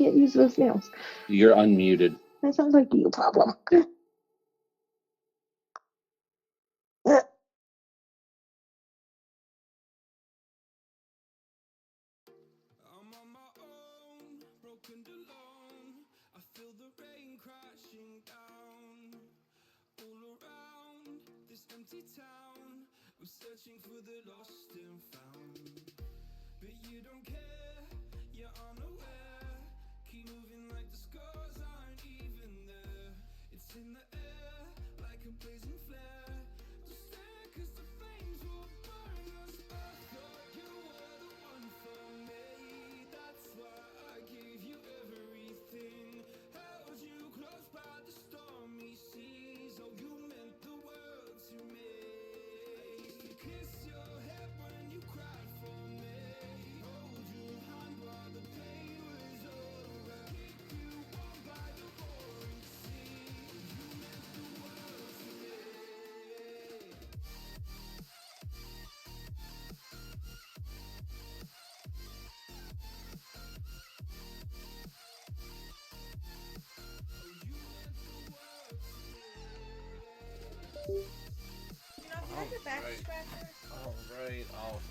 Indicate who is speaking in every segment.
Speaker 1: get used to those nails.
Speaker 2: You're unmuted.
Speaker 1: That sounds like your problem.
Speaker 3: I'm searching for the lost and found, but you don't care, you're unaware. Keep moving like the scars aren't even there. It's in the air like a blazing flare. Don't stare 'cause the flames will burn us. I thought you were the one for me. That's why I gave you everything. Held you close by the stormy seas. Oh, you meant the world to me. Kiss your head when you cried for me. Hold your hand while the pain was over. Keep you warm by the roaring sea. You meant the world to me.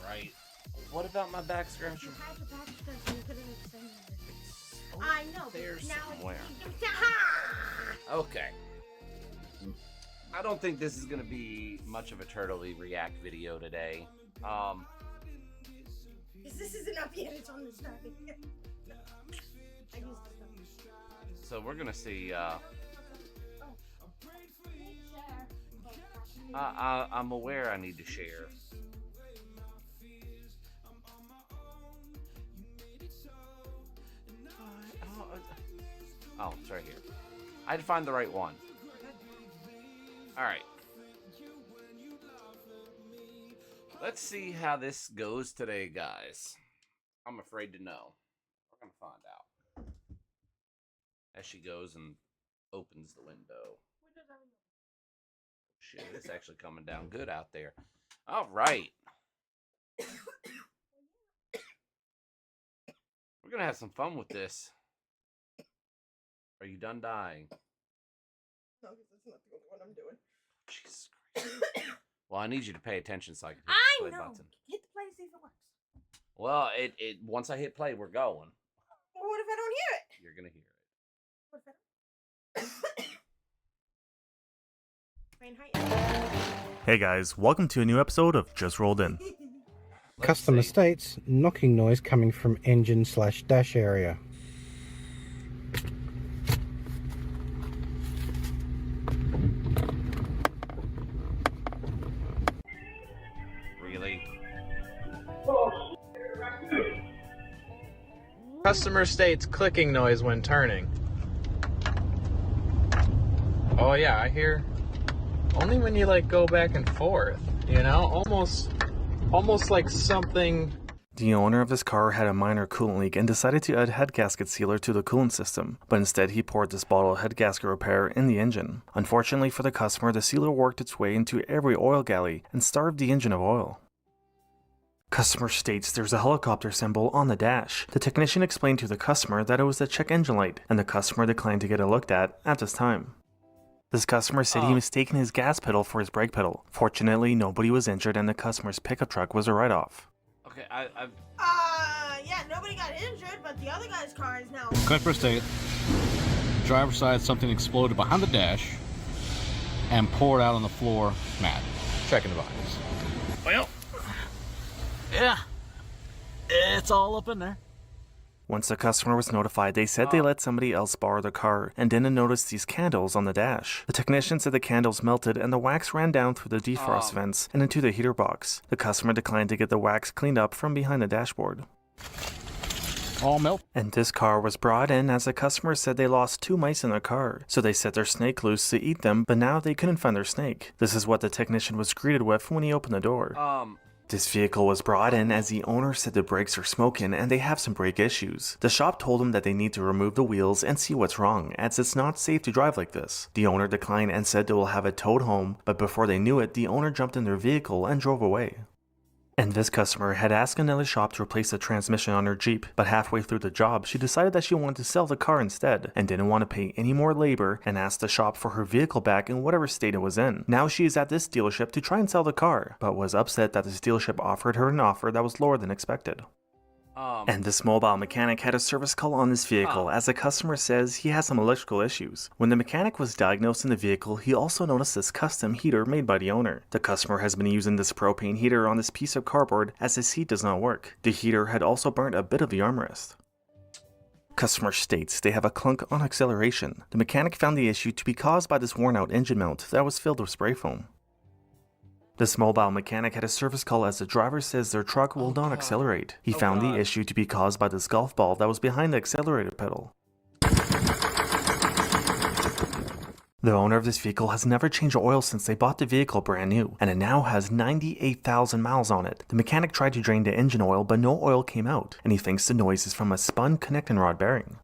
Speaker 4: Alright. What about my back scratcher?
Speaker 5: You had your back scratcher, you could have extended it.
Speaker 4: It's
Speaker 5: I know,
Speaker 4: there
Speaker 5: but now
Speaker 4: somewhere.
Speaker 5: it's...
Speaker 4: Okay. I don't think this is gonna be much of a Turtley React video today.
Speaker 5: This isn't up yet, it's on the start. I used to.
Speaker 4: So we're gonna see, I'm aware I need to share. Oh, it's right here. I had to find the right one. Alright. Let's see how this goes today, guys. I'm afraid to know. We're gonna find out. As she goes and opens the window. Shit, it's actually coming down good out there. Alright. We're gonna have some fun with this. Are you done dying?
Speaker 5: No, because that's not the only one I'm doing.
Speaker 4: Jesus Christ. Well, I need you to pay attention so I can hit the play button.
Speaker 5: Hit the play, see if it works.
Speaker 4: Well, it once I hit play, we're going.
Speaker 5: Well, what if I don't hear it?
Speaker 4: You're gonna hear it.
Speaker 5: What if I don't?
Speaker 6: Hey guys, welcome to a new episode of Just Rolled In.
Speaker 7: Customer states knocking noise coming from engine/dash area.
Speaker 4: Really?
Speaker 8: Customer states clicking noise when turning. Oh yeah, I hear. Only when you like go back and forth, you know? Almost like something.
Speaker 6: The owner of this car had a minor coolant leak and decided to add head gasket sealer to the coolant system, but instead he poured this bottle of head gasket repair in the engine. Unfortunately for the customer, the sealer worked its way into every oil galley and starved the engine of oil. Customer states there's a helicopter symbol on the dash. The technician explained to the customer that it was the check engine light, and the customer declined to get it looked at this time. This customer said he mistaken his gas pedal for his brake pedal. Fortunately, nobody was injured and the customer's pickup truck was a write-off.
Speaker 4: Okay,
Speaker 5: yeah, nobody got injured, but the other guy's car is now.
Speaker 9: Customer state, driver's side, something exploded behind the dash and poured out on the floor mat. Checking the vitals. Well, yeah, it's all up in there.
Speaker 6: Once the customer was notified, they said they let somebody else borrow the car and didn't notice these candles on the dash. The technician said the candles melted and the wax ran down through the defrost vents and into the heater box. The customer declined to get the wax cleaned up from behind the dashboard.
Speaker 9: All melt.
Speaker 6: And this car was brought in as the customer said they lost 2 mice in their car, so they set their snake loose to eat them, but now they couldn't find their snake. This is what the technician was greeted with when he opened the door. This vehicle was brought in as the owner said the brakes are smoking and they have some brake issues. The shop told him that they need to remove the wheels and see what's wrong, as it's not safe to drive like this. The owner declined and said they will have it towed home, but before they knew it, the owner jumped in their vehicle and drove away. And this customer had asked another shop to replace the transmission on her Jeep, but halfway through the job, she decided that she wanted to sell the car instead, and didn't want to pay any more labor, and asked the shop for her vehicle back in whatever state it was in. Now she is at this dealership to try and sell the car, but was upset that this dealership offered her an offer that was lower than expected. And this mobile mechanic had a service call on this vehicle as the customer says he has some electrical issues. When the mechanic was diagnosed in the vehicle, he also noticed this custom heater made by the owner. The customer has been using this propane heater on this piece of cardboard as his heat does not work. The heater had also burnt a bit of the armrest. Customer states they have a clunk on acceleration. The mechanic found the issue to be caused by this worn out engine mount that was filled with spray foam. This mobile mechanic had a service call as the driver says their truck will not accelerate. He found the issue to be caused by this golf ball that was behind the accelerator pedal. The owner of this vehicle has never changed oil since they bought the vehicle brand new, and it now has 98,000 miles on it. The mechanic tried to drain the engine oil, but no oil came out, and he thinks the noise is from a spun connecting rod bearing.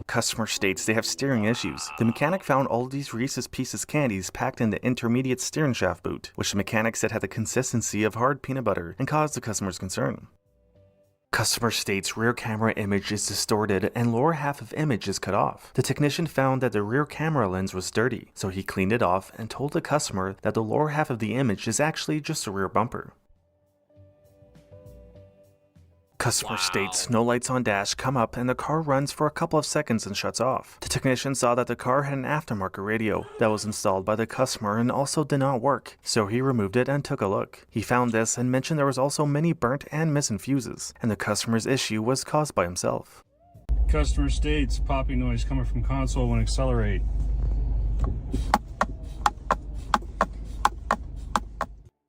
Speaker 6: Customer states they have steering issues. The mechanic found all of these Reese's Pieces candies packed in the intermediate steering shaft boot, which the mechanic said had the consistency of hard peanut butter and caused the customer's concern. Customer states rear camera image is distorted and lower half of image is cut off. The technician found that the rear camera lens was dirty, so he cleaned it off and told the customer that the lower half of the image is actually just a rear bumper. Customer states no lights on dash come up and the car runs for a couple of seconds and shuts off. The technician saw that the car had an aftermarket radio that was installed by the customer and also did not work, so he removed it and took a look. He found this and mentioned there was also many burnt and missing fuses, and the customer's issue was caused by himself.
Speaker 2: Customer states popping noise coming from console when accelerate.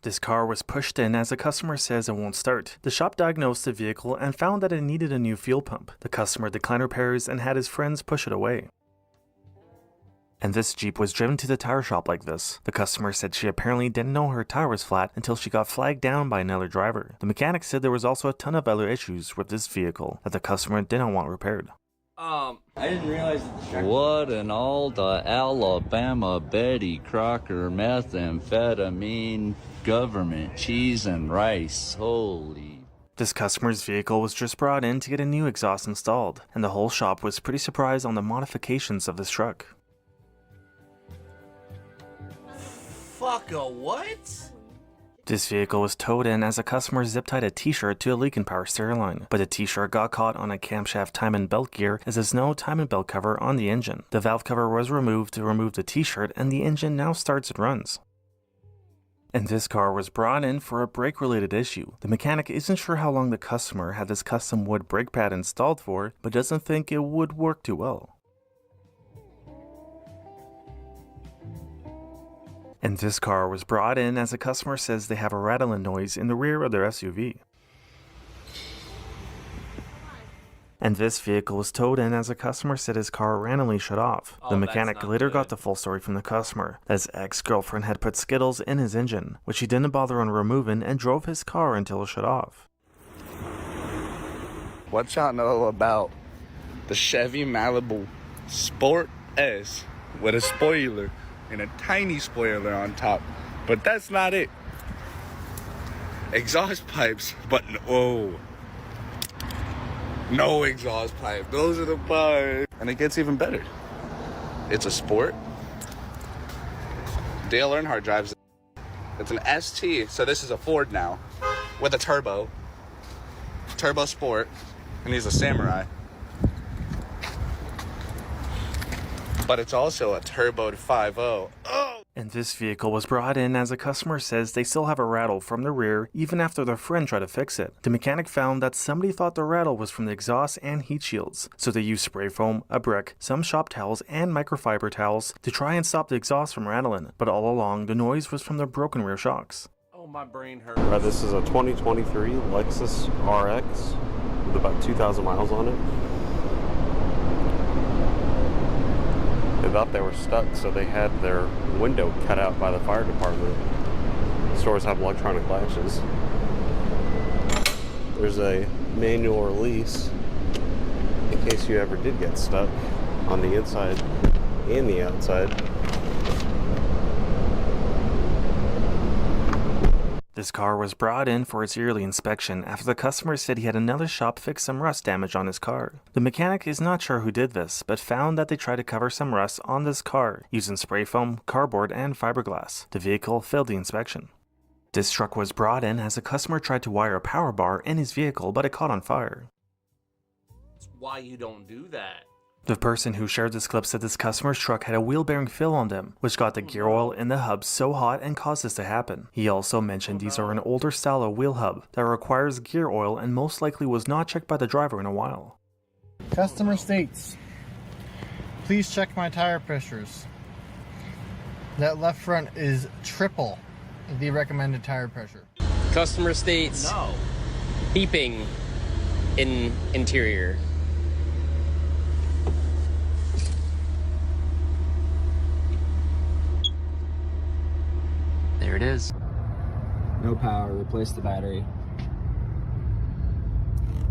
Speaker 6: This car was pushed in as the customer says it won't start. The shop diagnosed the vehicle and found that it needed a new fuel pump. The customer declined repairs and had his friends push it away. And this Jeep was driven to the tire shop like this. The customer said she apparently didn't know her tire was flat until she got flagged down by another driver. The mechanic said there was also a ton of other issues with this vehicle that the customer didn't want repaired.
Speaker 10: I didn't realize that. What an old Alabama Betty Crocker methamphetamine government cheese and rice. Holy.
Speaker 6: This customer's vehicle was just brought in to get a new exhaust installed, and the whole shop was pretty surprised on the modifications of this truck.
Speaker 4: Fuck a what?
Speaker 6: This vehicle was towed in as a customer zip-tied a t-shirt to a leak in power steering line, but the t-shirt got caught on a camshaft timing belt gear as there's no timing belt cover on the engine. The valve cover was removed to remove the t-shirt and the engine now starts and runs. And this car was brought in for a brake-related issue. The mechanic isn't sure how long the customer had this custom wood brake pad installed for, but doesn't think it would work too well. And this car was brought in as a customer says they have a rattling noise in the rear of their SUV. And this vehicle was towed in as a customer said his car randomly shut off. The mechanic later got the full story from the customer, that his ex-girlfriend had put Skittles in his engine, which he didn't bother on removing and drove his car until it shut off.
Speaker 11: What y'all know about the Chevy Malibu Sport S with a spoiler and a tiny spoiler on top? But that's not it. Exhaust pipes, but no exhaust pipe. Those are the pipes. And it gets even better. It's a Sport. Dale Earnhardt drives it. It's an ST, so this is a Ford now with a turbo Sport, and he's a Samurai. But it's also a turbo 5.0.
Speaker 6: And this vehicle was brought in as a customer says they still have a rattle from the rear even after their friend tried to fix it. The mechanic found that somebody thought the rattle was from the exhaust and heat shields, so they used spray foam, a brick, some shop towels, and microfiber towels to try and stop the exhaust from rattling, but all along the noise was from the broken rear shocks.
Speaker 4: Oh, my brain hurts.
Speaker 12: This is a 2023 Lexus RX with about 2,000 miles on it. They thought they were stuck, so they had their window cut out by the fire department. Stores have electronic latches. There's a manual release in case you ever did get stuck on the inside and the outside.
Speaker 6: This car was brought in for its yearly inspection after the customer said he had another shop fix some rust damage on his car. The mechanic is not sure who did this, but found that they tried to cover some rust on this car using spray foam, cardboard, and fiberglass. The vehicle failed the inspection. This truck was brought in as a customer tried to wire a power bar in his vehicle, but it caught on fire.
Speaker 4: That's why you don't do that.
Speaker 6: The person who shared this clip said this customer's truck had a wheel bearing fill on them, which got the gear oil in the hub so hot and caused this to happen. He also mentioned these are an older style of wheel hub that requires gear oil and most likely was not checked by the driver in a while.
Speaker 8: Customer states, please check my tire pressures. That left front is triple the recommended tire pressure.
Speaker 13: Customer states,
Speaker 4: No.
Speaker 13: heaping in interior. There it is.
Speaker 14: No power, replace the battery.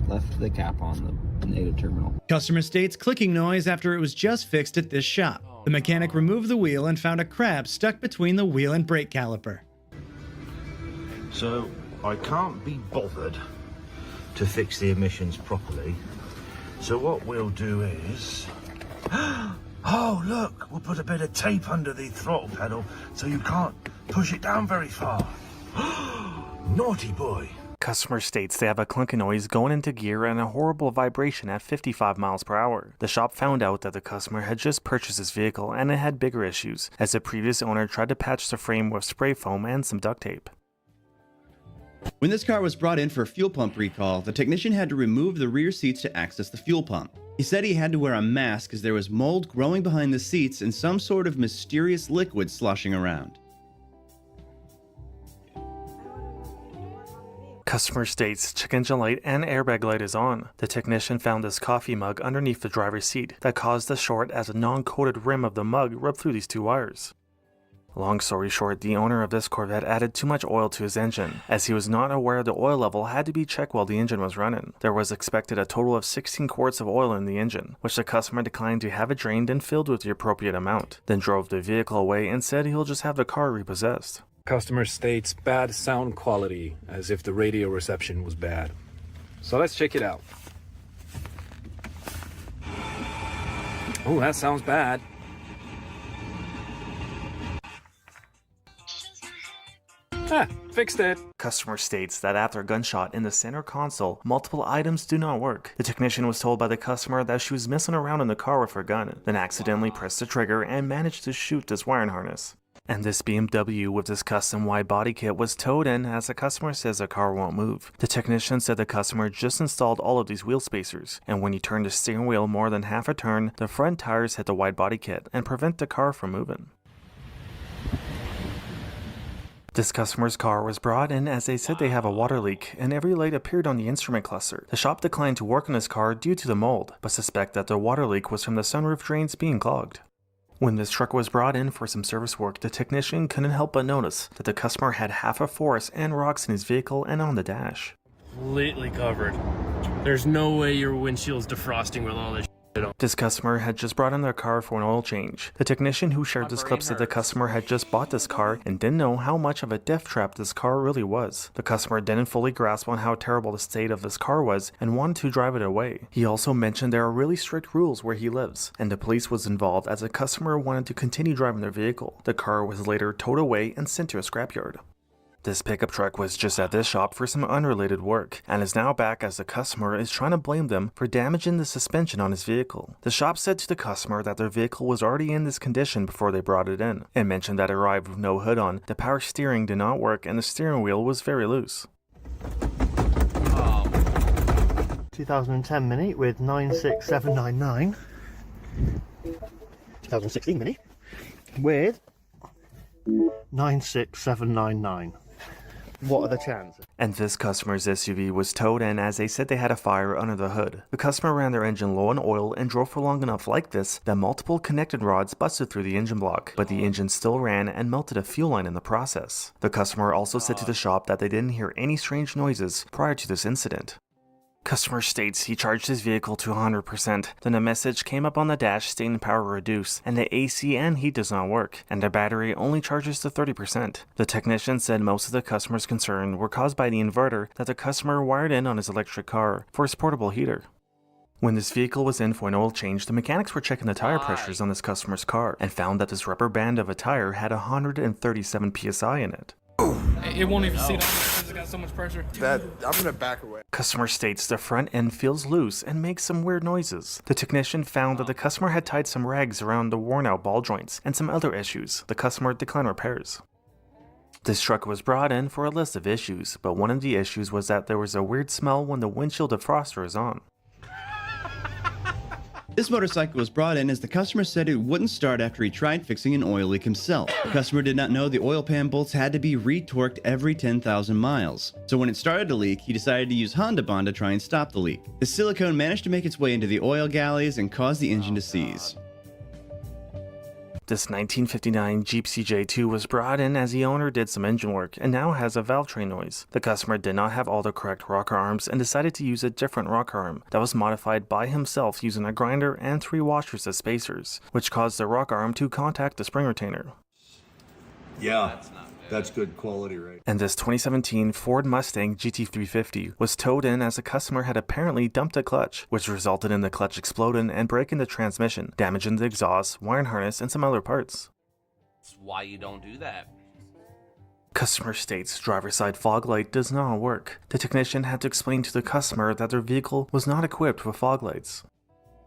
Speaker 14: Left the cap on the negative terminal.
Speaker 15: Customer states clicking noise after it was just fixed at this shop. The mechanic removed the wheel and found a crab stuck between the wheel and brake caliper.
Speaker 16: So I can't be bothered to fix the emissions properly. So what we'll do is... Oh, look, we'll put a bit of tape under the throttle pedal so you can't push it down very far. Naughty boy.
Speaker 6: Customer states they have a clunky noise going into gear and a horrible vibration at 55 miles per hour. The shop found out that the customer had just purchased this vehicle and it had bigger issues, as the previous owner tried to patch the frame with spray foam and some duct tape.
Speaker 17: When this car was brought in for a fuel pump recall, the technician had to remove the rear seats to access the fuel pump. He said he had to wear a mask as there was mold growing behind the seats and some sort of mysterious liquid sloshing around.
Speaker 6: Customer states check engine light and airbag light is on. The technician found this coffee mug underneath the driver's seat that caused the short as a non-coated rim of the mug rubbed through these two wires. Long story short, the owner of this Corvette added too much oil to his engine, as he was not aware the oil level had to be checked while the engine was running. There was expected a total of 16 quarts of oil in the engine, which the customer declined to have it drained and filled with the appropriate amount, then drove the vehicle away and said he'll just have the car repossessed.
Speaker 18: Customer states bad sound quality, as if the radio reception was bad. So let's check it out. Oh, that sounds bad. Ah, fixed it.
Speaker 6: Customer states that after a gunshot in the center console, multiple items do not work. The technician was told by the customer that she was messing around in the car with her gun, then accidentally pressed the trigger and managed to shoot this wiring harness. And this BMW with this custom wide body kit was towed in as the customer says the car won't move. The technician said the customer just installed all of these wheel spacers, and when you turn the steering wheel more than half a turn, the front tires hit the wide body kit and prevent the car from moving. This customer's car was brought in as they said they have a water leak, and every light appeared on the instrument cluster. The shop declined to work on this car due to the mold, but suspect that the water leak was from the sunroof drains being clogged. When this truck was brought in for some service work, the technician couldn't help but notice that the customer had half a forest and rocks in his vehicle and on the dash.
Speaker 19: Completely covered. There's no way your windshield's defrosting with all this shit on.
Speaker 6: This customer had just brought in their car for an oil change. The technician who shared this clip said the customer had just bought this car and didn't know how much of a death trap this car really was. The customer didn't fully grasp on how terrible the state of this car was and wanted to drive it away. He also mentioned there are really strict rules where he lives, and the police was involved as the customer wanted to continue driving their vehicle. The car was later towed away and sent to a scrapyard. This pickup truck was just at this shop for some unrelated work, and is now back as the customer is trying to blame them for damaging the suspension on his vehicle. The shop said to the customer that their vehicle was already in this condition before they brought it in, and mentioned that it arrived with no hood on, the power steering did not work, and the steering wheel was very loose.
Speaker 20: 2010 Mini with 96799. 2016 Mini with 96799. What are the chances?
Speaker 6: And this customer's SUV was towed in as they said they had a fire under the hood. The customer ran their engine low on oil and drove for long enough like this that multiple connected rods busted through the engine block, but the engine still ran and melted a fuel line in the process. The customer also said to the shop that they didn't hear any strange noises prior to this incident. Customer states he charged his vehicle to 100%, then a message came up on the dash stating power reduced, and the AC and heat does not work, and the battery only charges to 30%. The technician said most of the customer's concern were caused by the inverter that the customer wired in on his electric car for his portable heater. When this vehicle was in for an oil change, the mechanics were checking the tire pressures on this customer's car and found that this rubber band of a tire had 137 psi in it.
Speaker 19: It won't even see that because it's got so much pressure.
Speaker 11: I'm gonna back away.
Speaker 6: Customer states the front end feels loose and makes some weird noises. The technician found that the customer had tied some rags around the worn out ball joints and some other issues. The customer declined repairs. This truck was brought in for a list of issues, but one of the issues was that there was a weird smell when the windshield defroster is on.
Speaker 17: This motorcycle was brought in as the customer said it wouldn't start after he tried fixing an oil leak himself. The customer did not know the oil pan bolts had to be retorqued every 10,000 miles. So when it started to leak, he decided to use Honda Bond to try and stop the leak. The silicone managed to make its way into the oil galleys and cause the engine to seize.
Speaker 6: This 1959 Jeep CJ2 was brought in as the owner did some engine work and now has a valve train noise. The customer did not have all the correct rocker arms and decided to use a different rocker arm that was modified by himself using a grinder and 3 washers as spacers, which caused the rocker arm to contact the spring retainer.
Speaker 16: Yeah, that's good quality, right?
Speaker 6: And this 2017 Ford Mustang GT350 was towed in as the customer had apparently dumped a clutch, which resulted in the clutch exploding and breaking the transmission, damaging the exhaust, wiring harness, and some other parts.
Speaker 4: That's why you don't do that.
Speaker 6: Customer states driver's side fog light does not work. The technician had to explain to the customer that their vehicle was not equipped with fog lights.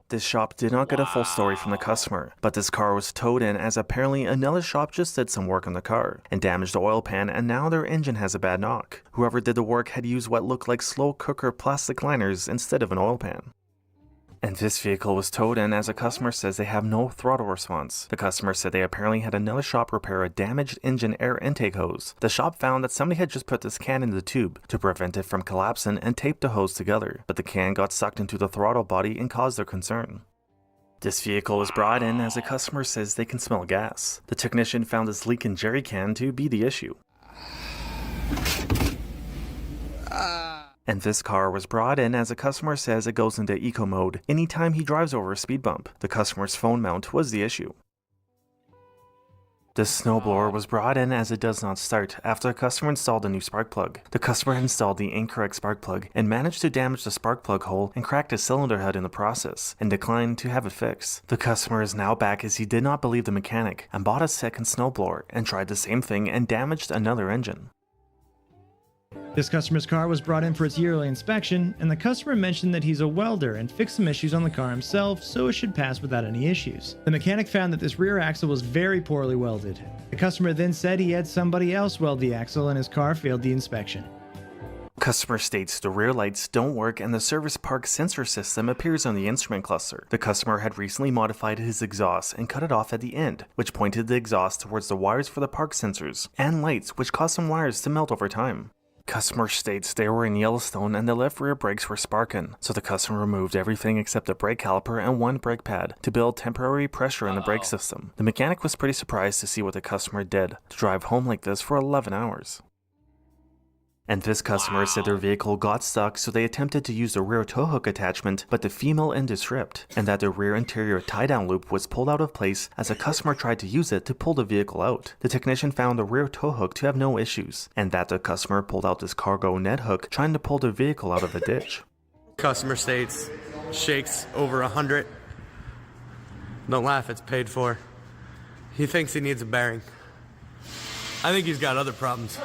Speaker 6: This shop did not get a full story from the customer, but this car was towed in as apparently another shop just did some work on the car and damaged the oil pan, and now their engine has a bad knock. Whoever did the work had used what looked like slow cooker plastic liners instead of an oil pan. And this vehicle was towed in as a customer says they have no throttle response. The customer said they apparently had another shop repair a damaged engine air intake hose. The shop found that somebody had just put this can in the tube to prevent it from collapsing and taped the hose together, but the can got sucked into the throttle body and caused their concern. This vehicle was brought in as a customer says they can smell gas. The technician found this leaking jerry can to be the issue. And this car was brought in as a customer says it goes into eco mode anytime he drives over a speed bump. The customer's phone mount was the issue. This snowblower was brought in as it does not start after the customer installed a new spark plug. The customer installed the incorrect spark plug and managed to damage the spark plug hole and cracked his cylinder head in the process and declined to have it fixed. The customer is now back as he did not believe the mechanic and bought a second snowblower and tried the same thing and damaged another engine.
Speaker 15: This customer's car was brought in for its yearly inspection, and the customer mentioned that he's a welder and fixed some issues on the car himself, so it should pass without any issues. The mechanic found that this rear axle was very poorly welded. The customer then said he had somebody else weld the axle and his car failed the inspection.
Speaker 6: Customer states the rear lights don't work and the service park sensor system appears on the instrument cluster. The customer had recently modified his exhaust and cut it off at the end, which pointed the exhaust towards the wires for the park sensors and lights, which caused some wires to melt over time. Customer states they were in Yellowstone and the left rear brakes were sparking, so the customer removed everything except a brake caliper and one brake pad to build temporary pressure in the brake system. The mechanic was pretty surprised to see what the customer did to drive home like this for 11 hours. And this customer said their vehicle got stuck, so they attempted to use the rear tow hook attachment, but the female end is ripped, and that the rear interior tie-down loop was pulled out of place as a customer tried to use it to pull the vehicle out. The technician found the rear tow hook to have no issues, and that the customer pulled out this cargo net hook trying to pull the vehicle out of a ditch.
Speaker 21: Customer states, shakes over 100. Don't laugh, it's paid for. He thinks he needs a bearing. I think he's got other problems.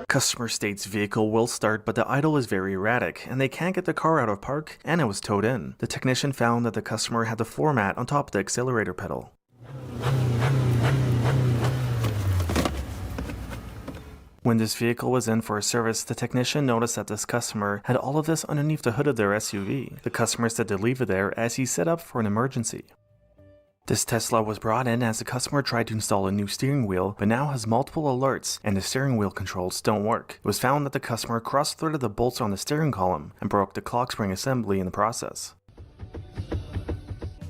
Speaker 6: Customer states vehicle will start, but the idle is very erratic, and they can't get the car out of park, and it was towed in. The technician found that the customer had the floor mat on top of the accelerator pedal. When this vehicle was in for a service, the technician noticed that this customer had all of this underneath the hood of their SUV. The customer said to leave it there as he set up for an emergency. This Tesla was brought in as the customer tried to install a new steering wheel, but now has multiple alerts and the steering wheel controls don't work. It was found that the customer cross-threaded the bolts on the steering column and broke the clock spring assembly in the process.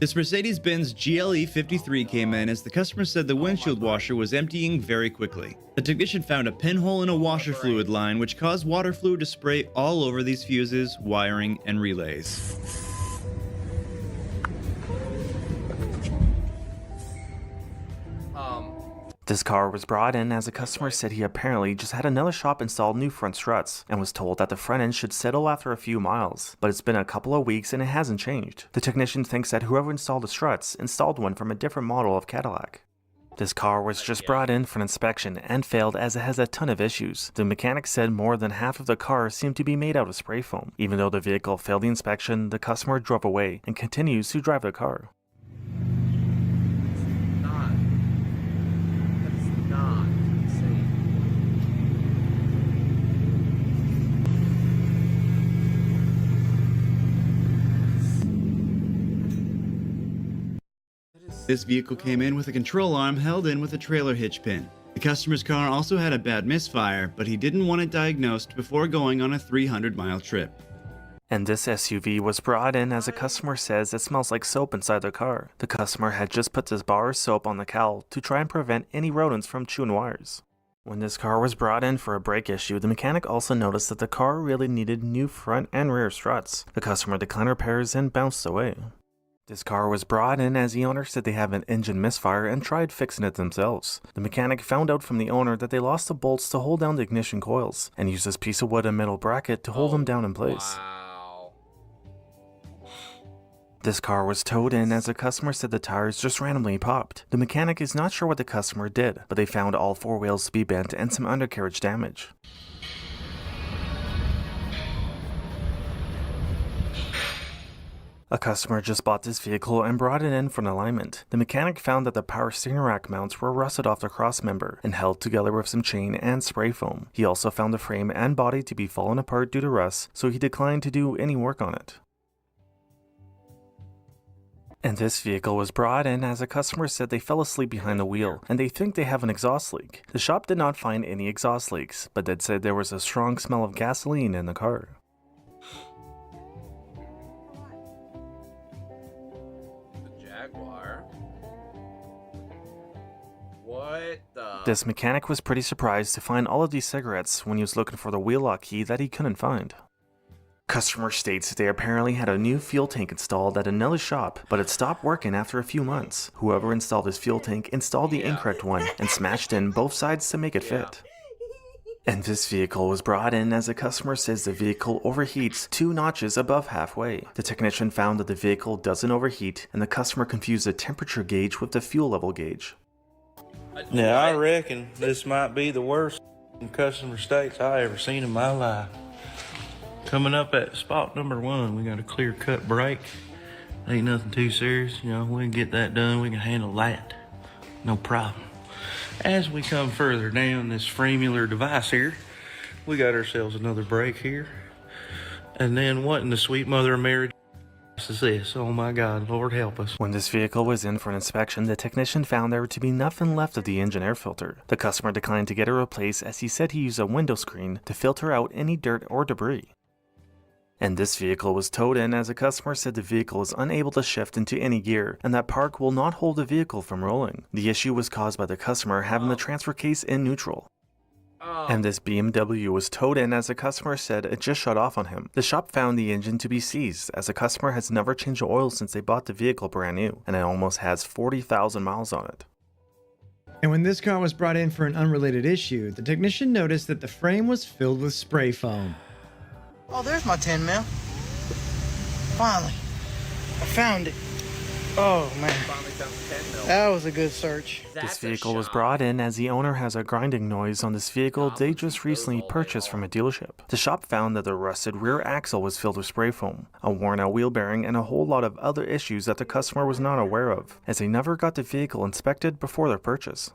Speaker 17: This Mercedes-Benz GLE 53 came in as the customer said the windshield washer was emptying very quickly. The technician found a pinhole in a washer fluid line which caused water fluid to spray all over these fuses, wiring, and relays.
Speaker 6: This car was brought in as a customer said he apparently just had another shop install new front struts and was told that the front end should settle after a few miles, but it's been a couple of weeks and it hasn't changed. The technician thinks that whoever installed the struts installed one from a different model of Cadillac. This car was just brought in for an inspection and failed as it has a ton of issues. The mechanic said more than half of the car seemed to be made out of spray foam. Even though the vehicle failed the inspection, the customer drove away and continues to drive the car.
Speaker 17: This vehicle came in with a control arm held in with a trailer hitch pin. The customer's car also had a bad misfire, but he didn't want it diagnosed before going on a 300-mile trip.
Speaker 6: And this SUV was brought in as a customer says it smells like soap inside the car. The customer had just put this bar of soap on the cowl to try and prevent any rodents from chewing wires. When this car was brought in for a brake issue, the mechanic also noticed that the car really needed new front and rear struts. The customer declined repairs and bounced away. This car was brought in as the owner said they have an engine misfire and tried fixing it themselves. The mechanic found out from the owner that they lost the bolts to hold down the ignition coils and used this piece of wood and metal bracket to hold them down in place.
Speaker 4: Wow.
Speaker 6: This car was towed in as the customer said the tires just randomly popped. The mechanic is not sure what the customer did, but they found all four wheels to be bent and some undercarriage damage. A customer just bought this vehicle and brought it in for an alignment. The mechanic found that the power steering rack mounts were rusted off the cross member and held together with some chain and spray foam. He also found the frame and body to be fallen apart due to rust, so he declined to do any work on it. And this vehicle was brought in as a customer said they fell asleep behind the wheel and they think they have an exhaust leak. The shop did not find any exhaust leaks, but did say there was a strong smell of gasoline in the car.
Speaker 4: Jaguar. What the?
Speaker 6: This mechanic was pretty surprised to find all of these cigarettes when he was looking for the wheel lock key that he couldn't find. Customer states they apparently had a new fuel tank installed at another shop, but it stopped working after a few months. Whoever installed this fuel tank installed the incorrect one and smashed in both sides to make it fit. And this vehicle was brought in as a customer says the vehicle overheats 2 notches above halfway. The technician found that the vehicle doesn't overheat, and the customer confused the temperature gauge with the fuel level gauge.
Speaker 1: Now, I reckon this might be the worst customer states I ever seen in my life. Coming up at spot number 1, we got a clear-cut break. Ain't nothing too serious, you know, we can get that done, we can handle that. No problem. As we come further down this framular device here, we got ourselves another break here. And then what in the sweet mother of Mary is this? Oh my God, Lord help us.
Speaker 6: When this vehicle was in for an inspection, the technician found there to be nothing left of the engine air filter. The customer declined to get it replaced as he said he used a window screen to filter out any dirt or debris. And this vehicle was towed in as a customer said the vehicle is unable to shift into any gear and that park will not hold the vehicle from rolling. The issue was caused by the customer having the transfer case in neutral. And this BMW was towed in as a customer said it just shut off on him. The shop found the engine to be seized as the customer has never changed the oil since they bought the vehicle brand new and it almost has 40,000 miles on it.
Speaker 15: And when this car was brought in for an unrelated issue, the technician noticed that the frame was filled with spray foam.
Speaker 22: Oh, there's my 10 mil. Finally. I found it. Oh, man. That was a good search.
Speaker 6: This vehicle was brought in as the owner has a grinding noise on this vehicle they just recently purchased from a dealership. The shop found that the rusted rear axle was filled with spray foam, a worn out wheel bearing, and a whole lot of other issues that the customer was not aware of, as they never got the vehicle inspected before their purchase.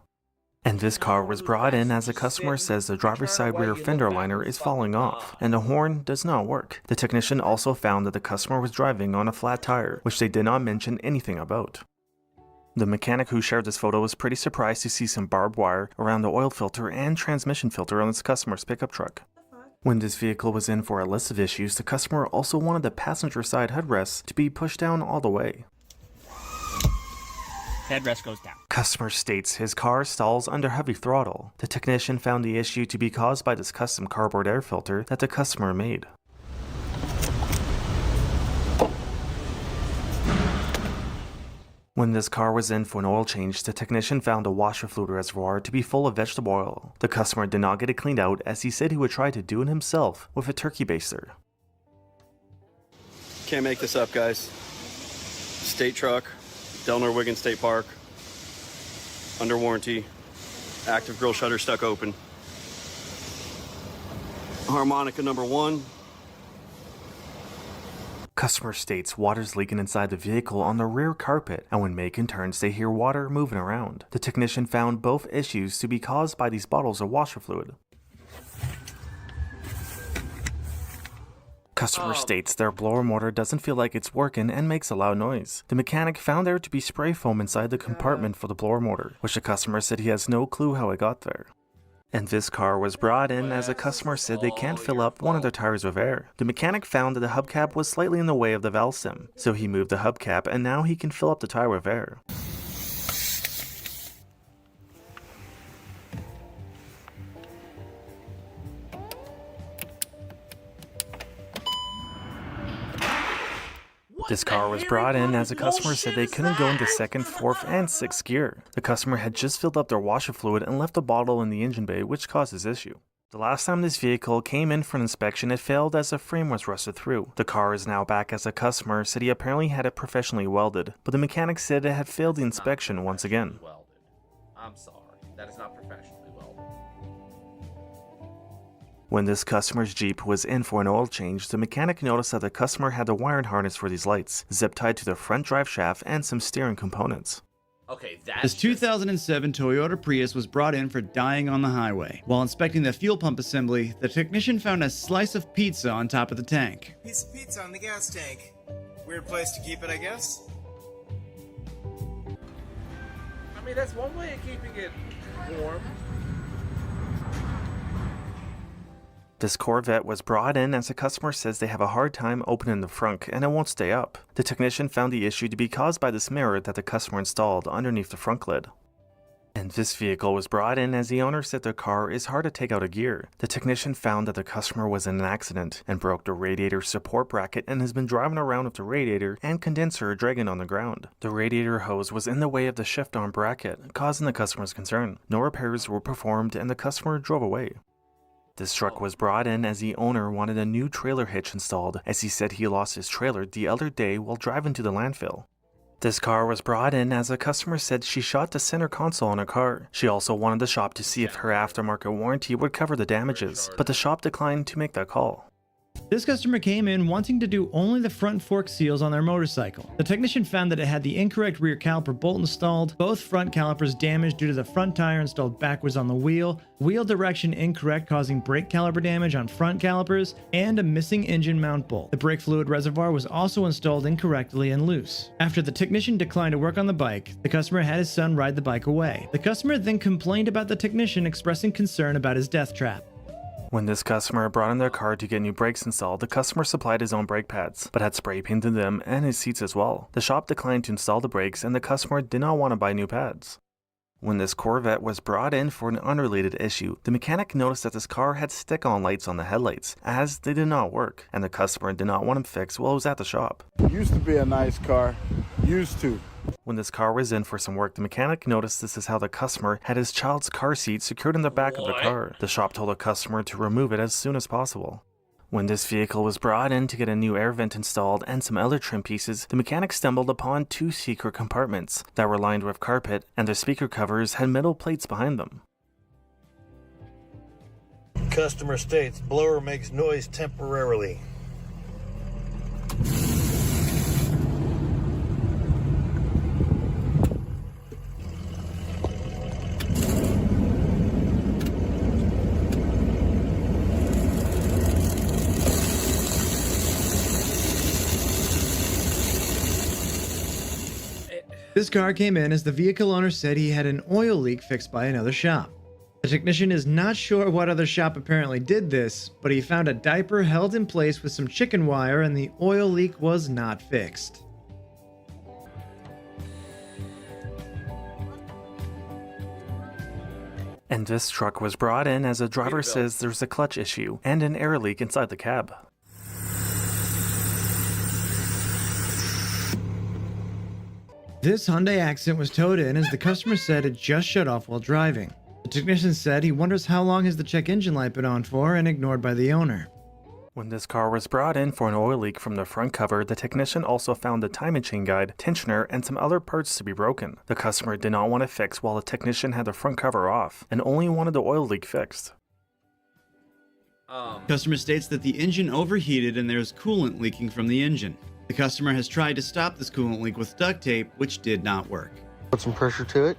Speaker 6: And this car was brought in as the customer says the driver's side rear fender liner is falling off, and the horn does not work. The technician also found that the customer was driving on a flat tire, which they did not mention anything about. The mechanic who shared this photo was pretty surprised to see some barbed wire around the oil filter and transmission filter on this customer's pickup truck. When this vehicle was in for a list of issues, the customer also wanted the passenger side headrests to be pushed down all the way.
Speaker 3: Headrest goes down.
Speaker 6: Customer states his car stalls under heavy throttle. The technician found the issue to be caused by this custom cardboard air filter that the customer made. When this car was in for an oil change, the technician found a washer fluid reservoir to be full of vegetable oil. The customer did not get it cleaned out, as he said he would try to do it himself with a turkey baster.
Speaker 7: Can't make this up, guys. State truck, Delnor Wiggins State Park, under warranty, active grill shutter stuck open. Harmonica number 1.
Speaker 6: Customer states water's leaking inside the vehicle on the rear carpet, and when making turns they hear water moving around. The technician found both issues to be caused by these bottles of washer fluid. Customer states their blower motor doesn't feel like it's working and makes a loud noise. The mechanic found there to be spray foam inside the compartment for the blower motor, which the customer said he has no clue how it got there. And this car was brought in as a customer said they can't fill up one of their tires with air. The mechanic found that the hubcap was slightly in the way of the valve stem, so he moved the hubcap and now he can fill up the tire with air. This car was brought in as a customer said they couldn't go into second, fourth, and sixth gear. The customer had just filled up their washer fluid and left a bottle in the engine bay, which caused this issue. The last time this vehicle came in for an inspection, it failed as the frame was rusted through. The car is now back as a customer said he apparently had it professionally welded, but the mechanic said it had failed the inspection once again.
Speaker 4: I'm sorry, that is not professionally welded.
Speaker 6: When this customer's Jeep was in for an oil change, the mechanic noticed that the customer had the wiring harness for these lights, zip tied to the front drive shaft and some steering components.
Speaker 4: Okay, that's
Speaker 17: This 2007 Toyota Prius was brought in for dying on the highway. While inspecting the fuel pump assembly, the technician found a slice of pizza on top of the tank.
Speaker 23: Piece of pizza on the gas tank. Weird place to keep it, I guess.
Speaker 4: I mean, that's one way of keeping it warm.
Speaker 6: This Corvette was brought in as the customer says they have a hard time opening the frunk and it won't stay up. The technician found the issue to be caused by this mirror that the customer installed underneath the frunk lid. And this vehicle was brought in as the owner said the car is hard to take out of gear. The technician found that the customer was in an accident and broke the radiator support bracket and has been driving around with the radiator and condenser dragging on the ground. The radiator hose was in the way of the shift arm bracket, causing the customer's concern. No repairs were performed and the customer drove away. This truck was brought in as the owner wanted a new trailer hitch installed, as he said he lost his trailer the other day while driving to the landfill. This car was brought in as a customer said she shot the center console on her car. She also wanted the shop to see if her aftermarket warranty would cover the damages, but the shop declined to make that call.
Speaker 15: This customer came in wanting to do only the front fork seals on their motorcycle. The technician found that it had the incorrect rear caliper bolt installed, both front calipers damaged due to the front tire installed backwards on the wheel direction incorrect causing brake caliper damage on front calipers, and a missing engine mount bolt. The brake fluid reservoir was also installed incorrectly and loose. After the technician declined to work on the bike, the customer had his son ride the bike away. The customer then complained about the technician expressing concern about his death trap.
Speaker 6: When this customer brought in their car to get new brakes installed, the customer supplied his own brake pads, but had spray painted them and his seats as well. The shop declined to install the brakes and the customer did not want to buy new pads. When this Corvette was brought in for an unrelated issue, the mechanic noticed that this car had stick-on lights on the headlights, as they did not work, and the customer did not want them fixed while it was at the shop.
Speaker 24: Used to be a nice car. Used to.
Speaker 6: When this car was in for some work, the mechanic noticed this is how the customer had his child's car seat secured in the back of the car. The shop told the customer to remove it as soon as possible. When this vehicle was brought in to get a new air vent installed and some other trim pieces, the mechanic stumbled upon two secret compartments that were lined with carpet, and their speaker covers had metal plates behind them.
Speaker 16: Customer states blower makes noise temporarily.
Speaker 15: This car came in as the vehicle owner said he had an oil leak fixed by another shop. The technician is not sure what other shop apparently did this, but he found a diaper held in place with some chicken wire and the oil leak was not fixed.
Speaker 6: And this truck was brought in as a driver says there's a clutch issue and an air leak inside the cab.
Speaker 15: This Hyundai Accent was towed in as the customer said it just shut off while driving. The technician said he wonders how long has the check engine light been on for and ignored by the owner.
Speaker 6: When this car was brought in for an oil leak from the front cover, the technician also found the timing chain guide, tensioner, and some other parts to be broken. The customer did not want it fixed while the technician had the front cover off, and only wanted the oil leak fixed.
Speaker 17: Customer states that the engine overheated and there's coolant leaking from the engine. The customer has tried to stop this coolant leak with duct tape, which did not work.
Speaker 20: Put some pressure to it.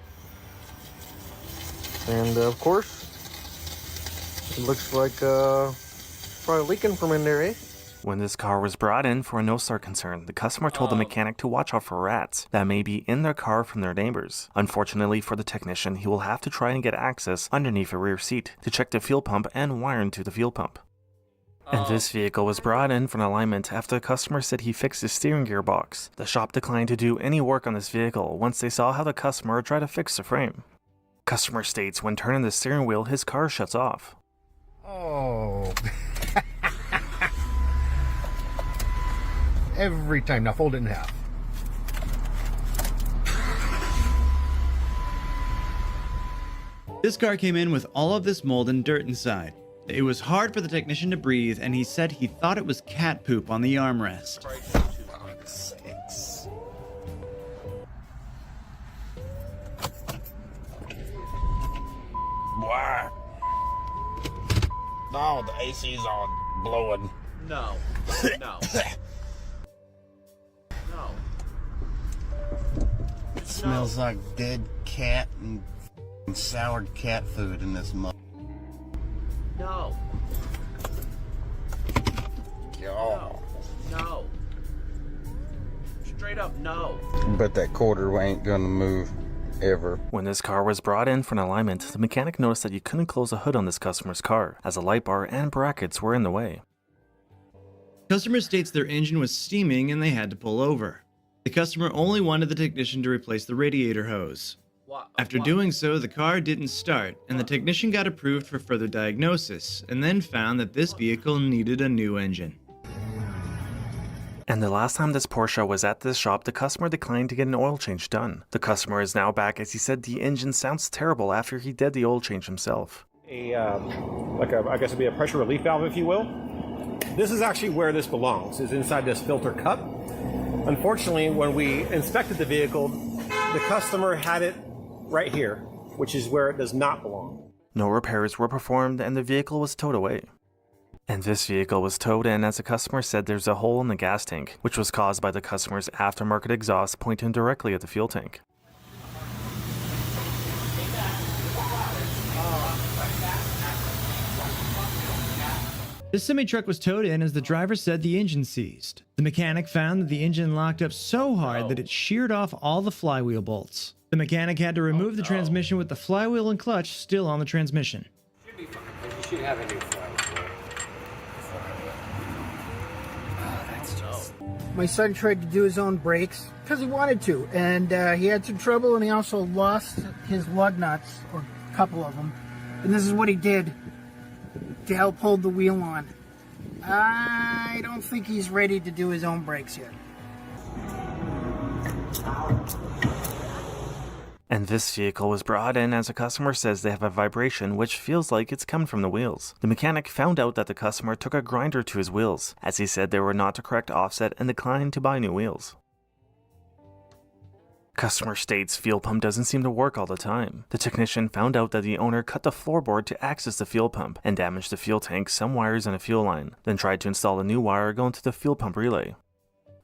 Speaker 20: And of course, it looks like probably leaking from in there, eh?
Speaker 6: When this car was brought in for a no-start concern, the customer told the mechanic to watch out for rats that may be in their car from their neighbors. Unfortunately for the technician, he will have to try and get access underneath a rear seat to check the fuel pump and wire into the fuel pump. And this vehicle was brought in for an alignment after the customer said he fixed his steering gearbox. The shop declined to do any work on this vehicle once they saw how the customer tried to fix the frame. Customer states when turning the steering wheel, his car shuts off.
Speaker 2: Oh. Every time. Now fold it in half.
Speaker 17: This car came in with all of this mold and dirt inside. It was hard for the technician to breathe, and he said he thought it was cat poop on the armrest.
Speaker 16: Why? No, the AC's on, blowing.
Speaker 4: No. No. No.
Speaker 3: It smells like dead cat and soured cat food in this mug.
Speaker 4: No.
Speaker 16: No.
Speaker 4: No. Straight up, no.
Speaker 3: But that quarter ain't gonna move ever.
Speaker 6: When this car was brought in for an alignment, the mechanic noticed that you couldn't close the hood on this customer's car, as a light bar and brackets were in the way.
Speaker 17: Customer states their engine was steaming and they had to pull over. The customer only wanted the technician to replace the radiator hose. After doing so, the car didn't start, and the technician got approved for further diagnosis, and then found that this vehicle needed a new engine.
Speaker 6: And the last time this Porsche was at this shop, the customer declined to get an oil change done. The customer is now back as he said the engine sounds terrible after he did the oil change himself.
Speaker 5: I guess it'd be a pressure relief valve, if you will. This is actually where this belongs, is inside this filter cup. Unfortunately, when we inspected the vehicle, the customer had it right here, which is where it does not belong.
Speaker 6: No repairs were performed and the vehicle was towed away. And this vehicle was towed in as the customer said there's a hole in the gas tank, which was caused by the customer's aftermarket exhaust pointing directly at the fuel tank.
Speaker 15: This semi-truck was towed in as the driver said the engine seized. The mechanic found that the engine locked up so hard that it sheared off all the flywheel bolts. The mechanic had to remove the transmission with the flywheel and clutch still on the transmission.
Speaker 18: You should have a new flywheel.
Speaker 22: My son tried to do his own brakes because he wanted to, and he had some trouble, and he also lost his lug nuts, or a couple of them. And this is what he did to help hold the wheel on. I don't think he's ready to do his own brakes yet.
Speaker 6: And this vehicle was brought in as a customer says they have a vibration which feels like it's coming from the wheels. The mechanic found out that the customer took a grinder to his wheels, as he said they were not the correct offset and declined to buy new wheels. Customer states fuel pump doesn't seem to work all the time. The technician found out that the owner cut the floorboard to access the fuel pump and damaged the fuel tank, some wires and a fuel line, then tried to install a new wire going to the fuel pump relay.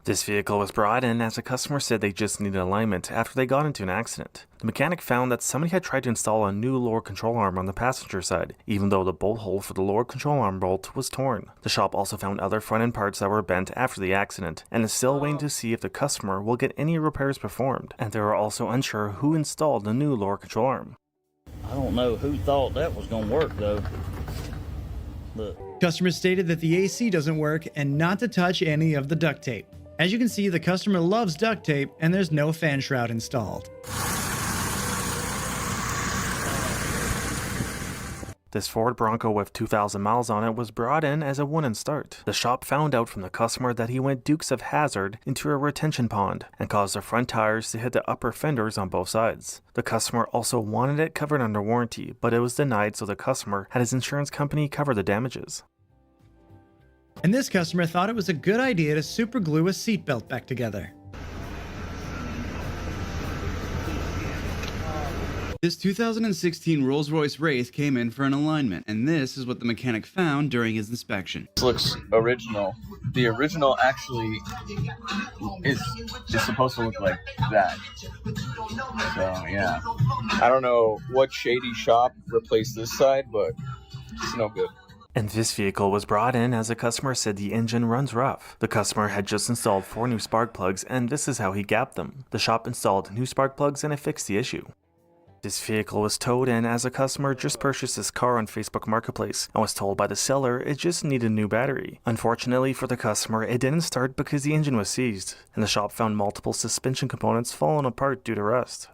Speaker 6: This vehicle was brought in as the customer said they just needed alignment after they got into an accident. The mechanic found that somebody had tried to install a new lower control arm on the passenger side, even though the bolt hole for the lower control arm bolt was torn. The shop also found other front end parts that were bent after the accident, and is still waiting to see if the customer will get any repairs performed, and they are also unsure who installed the new lower control arm.
Speaker 10: I don't know who thought that was going to work though. Look.
Speaker 15: Customer stated that the AC doesn't work and not to touch any of the duct tape. As you can see, the customer loves duct tape and there's no fan shroud installed.
Speaker 6: This Ford Bronco with 2,000 miles on it was brought in as a one and start. The shop found out from the customer that he went Dukes of Hazzard into a retention pond and caused the front tires to hit the upper fenders on both sides. The customer also wanted it covered under warranty, but it was denied, so the customer had his insurance company cover the damages.
Speaker 15: And this customer thought it was a good idea to super glue a seatbelt back together.
Speaker 17: This 2016 Rolls-Royce Wraith came in for an alignment, and this is what the mechanic found during his inspection.
Speaker 8: This looks original. The original actually is supposed to look like that. So yeah, I don't know what shady shop replaced this side, but it's no good.
Speaker 6: And this vehicle was brought in as the customer said the engine runs rough. The customer had just installed 4 new spark plugs, and this is how he gapped them. The shop installed new spark plugs and it fixed the issue. This vehicle was towed in as a customer just purchased this car on Facebook Marketplace and was told by the seller it just needed a new battery. Unfortunately for the customer, it didn't start because the engine was seized, and the shop found multiple suspension components falling apart due to rust.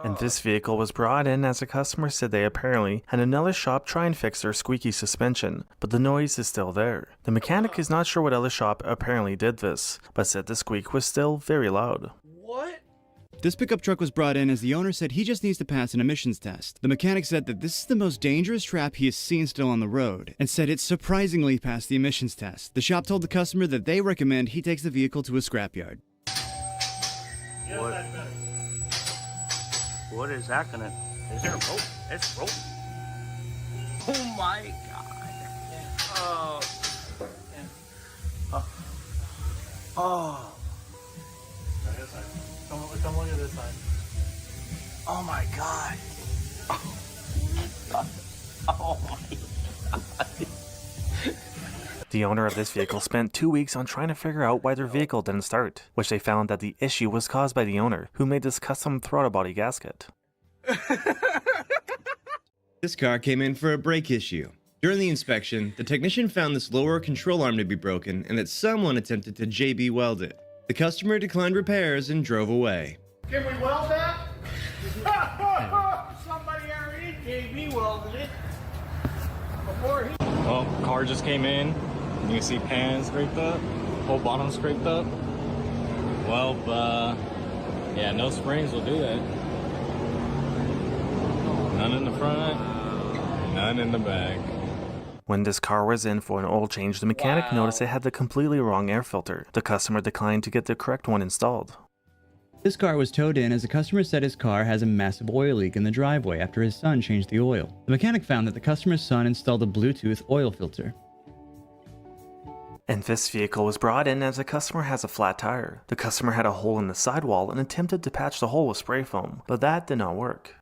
Speaker 6: And this vehicle was brought in as a customer said they apparently had another shop try and fix their squeaky suspension, but the noise is still there. The mechanic is not sure what other shop apparently did this, but said the squeak was still very loud.
Speaker 17: This pickup truck was brought in as the owner said he just needs to pass an emissions test. The mechanic said that this is the most dangerous trap he has seen still on the road, and said it surprisingly passed the emissions test. The shop told the customer that they recommend he takes the vehicle to a scrapyard.
Speaker 10: What is that gonna... Is there a rope? It's rope. Oh my god. Oh.
Speaker 19: Come look at this side.
Speaker 10: Oh my god. Oh my god.
Speaker 6: The owner of this vehicle spent 2 weeks on trying to figure out why their vehicle didn't start, which they found that the issue was caused by the owner, who made this custom throttle body gasket.
Speaker 17: This car came in for a brake issue. During the inspection, the technician found this lower control arm to be broken and that someone attempted to JB weld it. The customer declined repairs and drove away.
Speaker 22: Can we weld that? Somebody already JB welded it before he...
Speaker 9: Well, car just came in. You can see pan scraped up, whole bottom scraped up. Well, yeah, no springs will do that. None in the front, none in the back.
Speaker 6: When this car was in for an oil change, the mechanic noticed it had the completely wrong air filter. The customer declined to get the correct one installed.
Speaker 17: This car was towed in as the customer said his car has a massive oil leak in the driveway after his son changed the oil. The mechanic found that the customer's son installed a Bluetooth oil filter.
Speaker 6: And this vehicle was brought in as the customer has a flat tire. The customer had a hole in the sidewall and attempted to patch the hole with spray foam, but that did not work.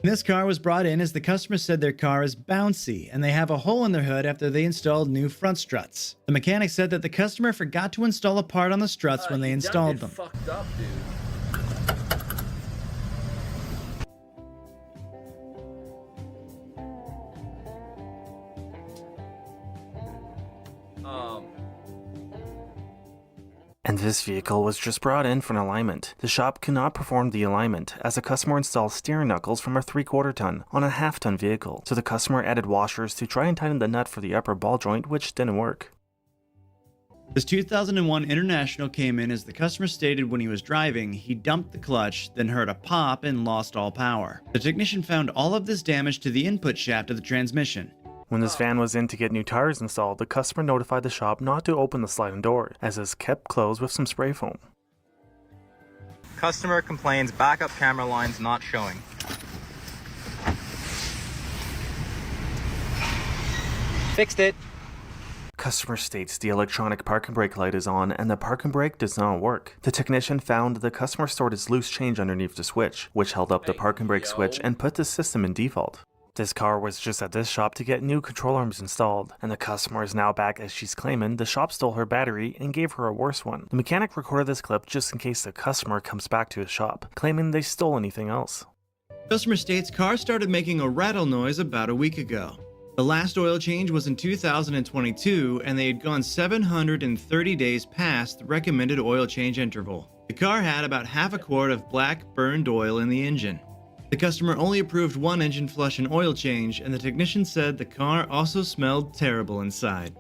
Speaker 15: This car was brought in as the customer said their car is bouncy and they have a hole in their hood after they installed new front struts. The mechanic said that the customer forgot to install a part on the struts when they installed them.
Speaker 4: Fucked up, dude.
Speaker 6: And this vehicle was just brought in for an alignment. The shop could not perform the alignment as the customer installed steering knuckles from a 3/4 ton on a half-ton vehicle, so the customer added washers to try and tighten the nut for the upper ball joint, which didn't work.
Speaker 17: This 2001 International came in as the customer stated when he was driving, he dumped the clutch, then heard a pop and lost all power. The technician found all of this damage to the input shaft of the transmission.
Speaker 6: When this van was in to get new tires installed, the customer notified the shop not to open the sliding door, as it is kept closed with some spray foam.
Speaker 12: Customer complains backup camera lines not showing. Fixed it.
Speaker 6: Customer states the electronic parking brake light is on and the parking brake does not work. The technician found the customer stored his loose change underneath the switch, which held up the parking brake switch and put the system in default. This car was just at this shop to get new control arms installed, and the customer is now back as she's claiming the shop stole her battery and gave her a worse one. The mechanic recorded this clip just in case the customer comes back to his shop, claiming they stole anything else.
Speaker 17: Customer states car started making a rattle noise about a week ago. The last oil change was in 2022, and they had gone 730 days past the recommended oil change interval. The car had about half a quart of black burned oil in the engine. The customer only approved one engine flush and oil change, and the technician said the car also smelled terrible inside.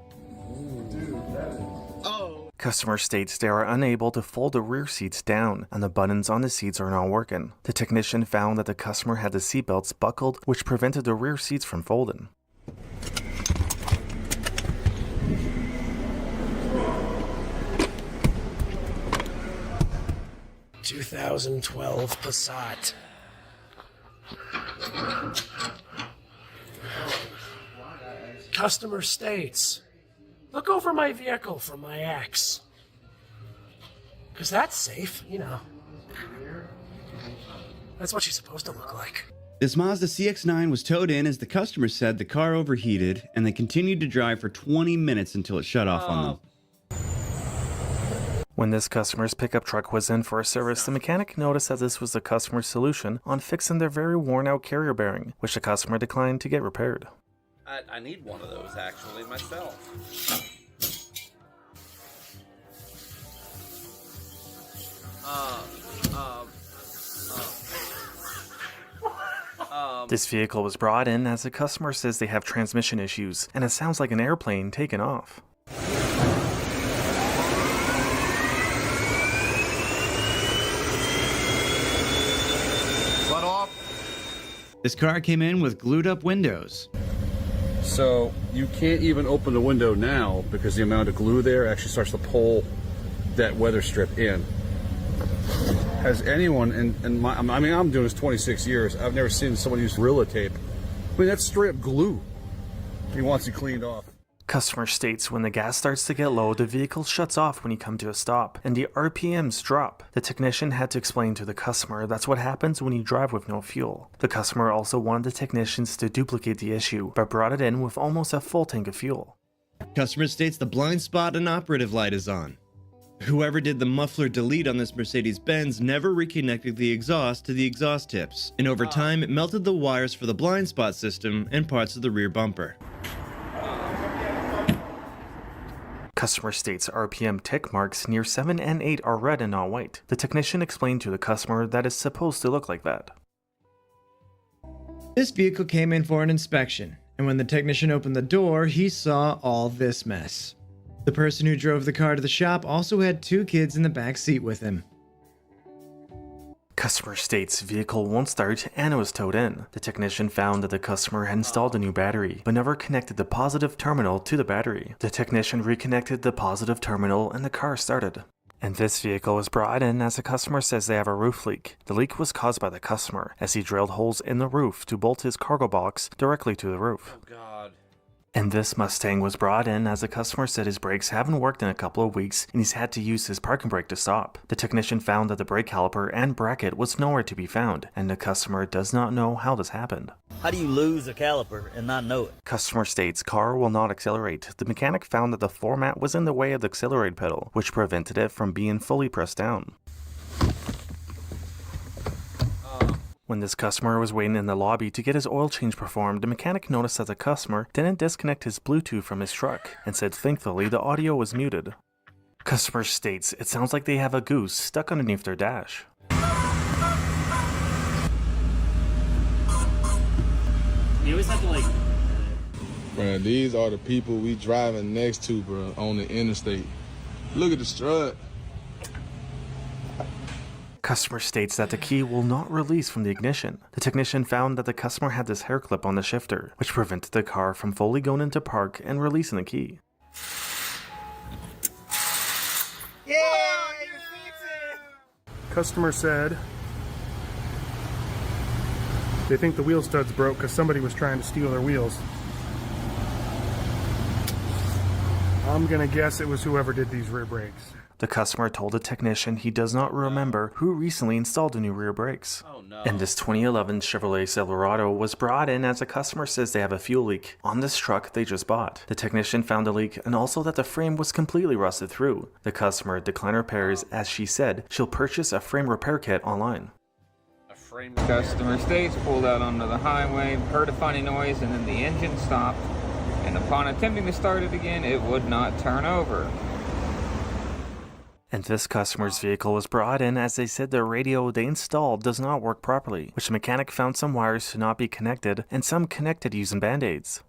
Speaker 6: Customer states they are unable to fold the rear seats down, and the buttons on the seats are not working. The technician found that the customer had the seatbelts buckled, which prevented the rear seats from folding.
Speaker 19: 2012 Passat. Customer states, look over my vehicle for my ex. Because that's safe, you know. That's what she's supposed to look like.
Speaker 17: This Mazda CX-9 was towed in as the customer said the car overheated, and they continued to drive for 20 minutes until it shut off on them.
Speaker 6: When this customer's pickup truck was in for a service, the mechanic noticed that this was the customer's solution on fixing their very worn-out carrier bearing, which the customer declined to get repaired.
Speaker 4: I need one of those actually myself.
Speaker 6: This vehicle was brought in as the customer says they have transmission issues, and it sounds like an airplane taking off.
Speaker 3: Let off.
Speaker 17: This car came in with glued up windows.
Speaker 5: So you can't even open the window now because the amount of glue there actually starts to pull that weather strip in. Has anyone in my, I mean, I'm doing this 26 years. I've never seen someone use Gorilla Tape. I mean, that's straight up glue. He wants it cleaned off.
Speaker 6: Customer states when the gas starts to get low, the vehicle shuts off when you come to a stop, and the RPMs drop. The technician had to explain to the customer that's what happens when you drive with no fuel. The customer also wanted the technicians to duplicate the issue, but brought it in with almost a full tank of fuel.
Speaker 17: Customer states the blind spot and operative light is on. Whoever did the muffler delete on this Mercedes-Benz never reconnected the exhaust to the exhaust tips, and over time it melted the wires for the blind spot system and parts of the rear bumper.
Speaker 6: Customer states RPM tick marks near 7 and 8 are red and not white. The technician explained to the customer that it's supposed to look like that.
Speaker 15: This vehicle came in for an inspection, and when the technician opened the door, he saw all this mess. The person who drove the car to the shop also had 2 kids in the back seat with him.
Speaker 6: Customer states vehicle won't start and it was towed in. The technician found that the customer had installed a new battery, but never connected the positive terminal to the battery. The technician reconnected the positive terminal and the car started. And this vehicle was brought in as the customer says they have a roof leak. The leak was caused by the customer as he drilled holes in the roof to bolt his cargo box directly to the roof.
Speaker 4: Oh God.
Speaker 6: And this Mustang was brought in as the customer said his brakes haven't worked in a couple of weeks and he's had to use his parking brake to stop. The technician found that the brake caliper and bracket was nowhere to be found, and the customer does not know how this happened.
Speaker 10: How do you lose a caliper and not know it?
Speaker 6: Customer states car will not accelerate. The mechanic found that the floor mat was in the way of the accelerate pedal, which prevented it from being fully pressed down. When this customer was waiting in the lobby to get his oil change performed, the mechanic noticed that the customer didn't disconnect his Bluetooth from his truck, and said thankfully the audio was muted. Customer states it sounds like they have a goose stuck underneath their dash.
Speaker 11: You always have to like...
Speaker 13: Bruh, these are the people we driving next to, bro, on the interstate. Look at the strut.
Speaker 6: Customer states that the key will not release from the ignition. The technician found that the customer had this hair clip on the shifter, which prevented the car from fully going into park and releasing the key.
Speaker 14: Customer said they think the wheel studs broke because somebody was trying to steal their wheels. I'm gonna guess it was whoever did these rear brakes.
Speaker 6: The customer told the technician he does not remember who recently installed the new rear brakes.
Speaker 4: Oh no.
Speaker 6: And this 2011 Chevrolet Silverado was brought in as the customer says they have a fuel leak on this truck they just bought. The technician found the leak and also that the frame was completely rusted through. The customer declined repairs as she said she'll purchase a frame repair kit online.
Speaker 21: Customer states pulled out onto the highway, heard a funny noise, and then the engine stopped. And upon attempting to start it again, it would not turn over.
Speaker 6: And this customer's vehicle was brought in as they said the radio they installed does not work properly, which the mechanic found some wires to not be connected and some connected using band-aids.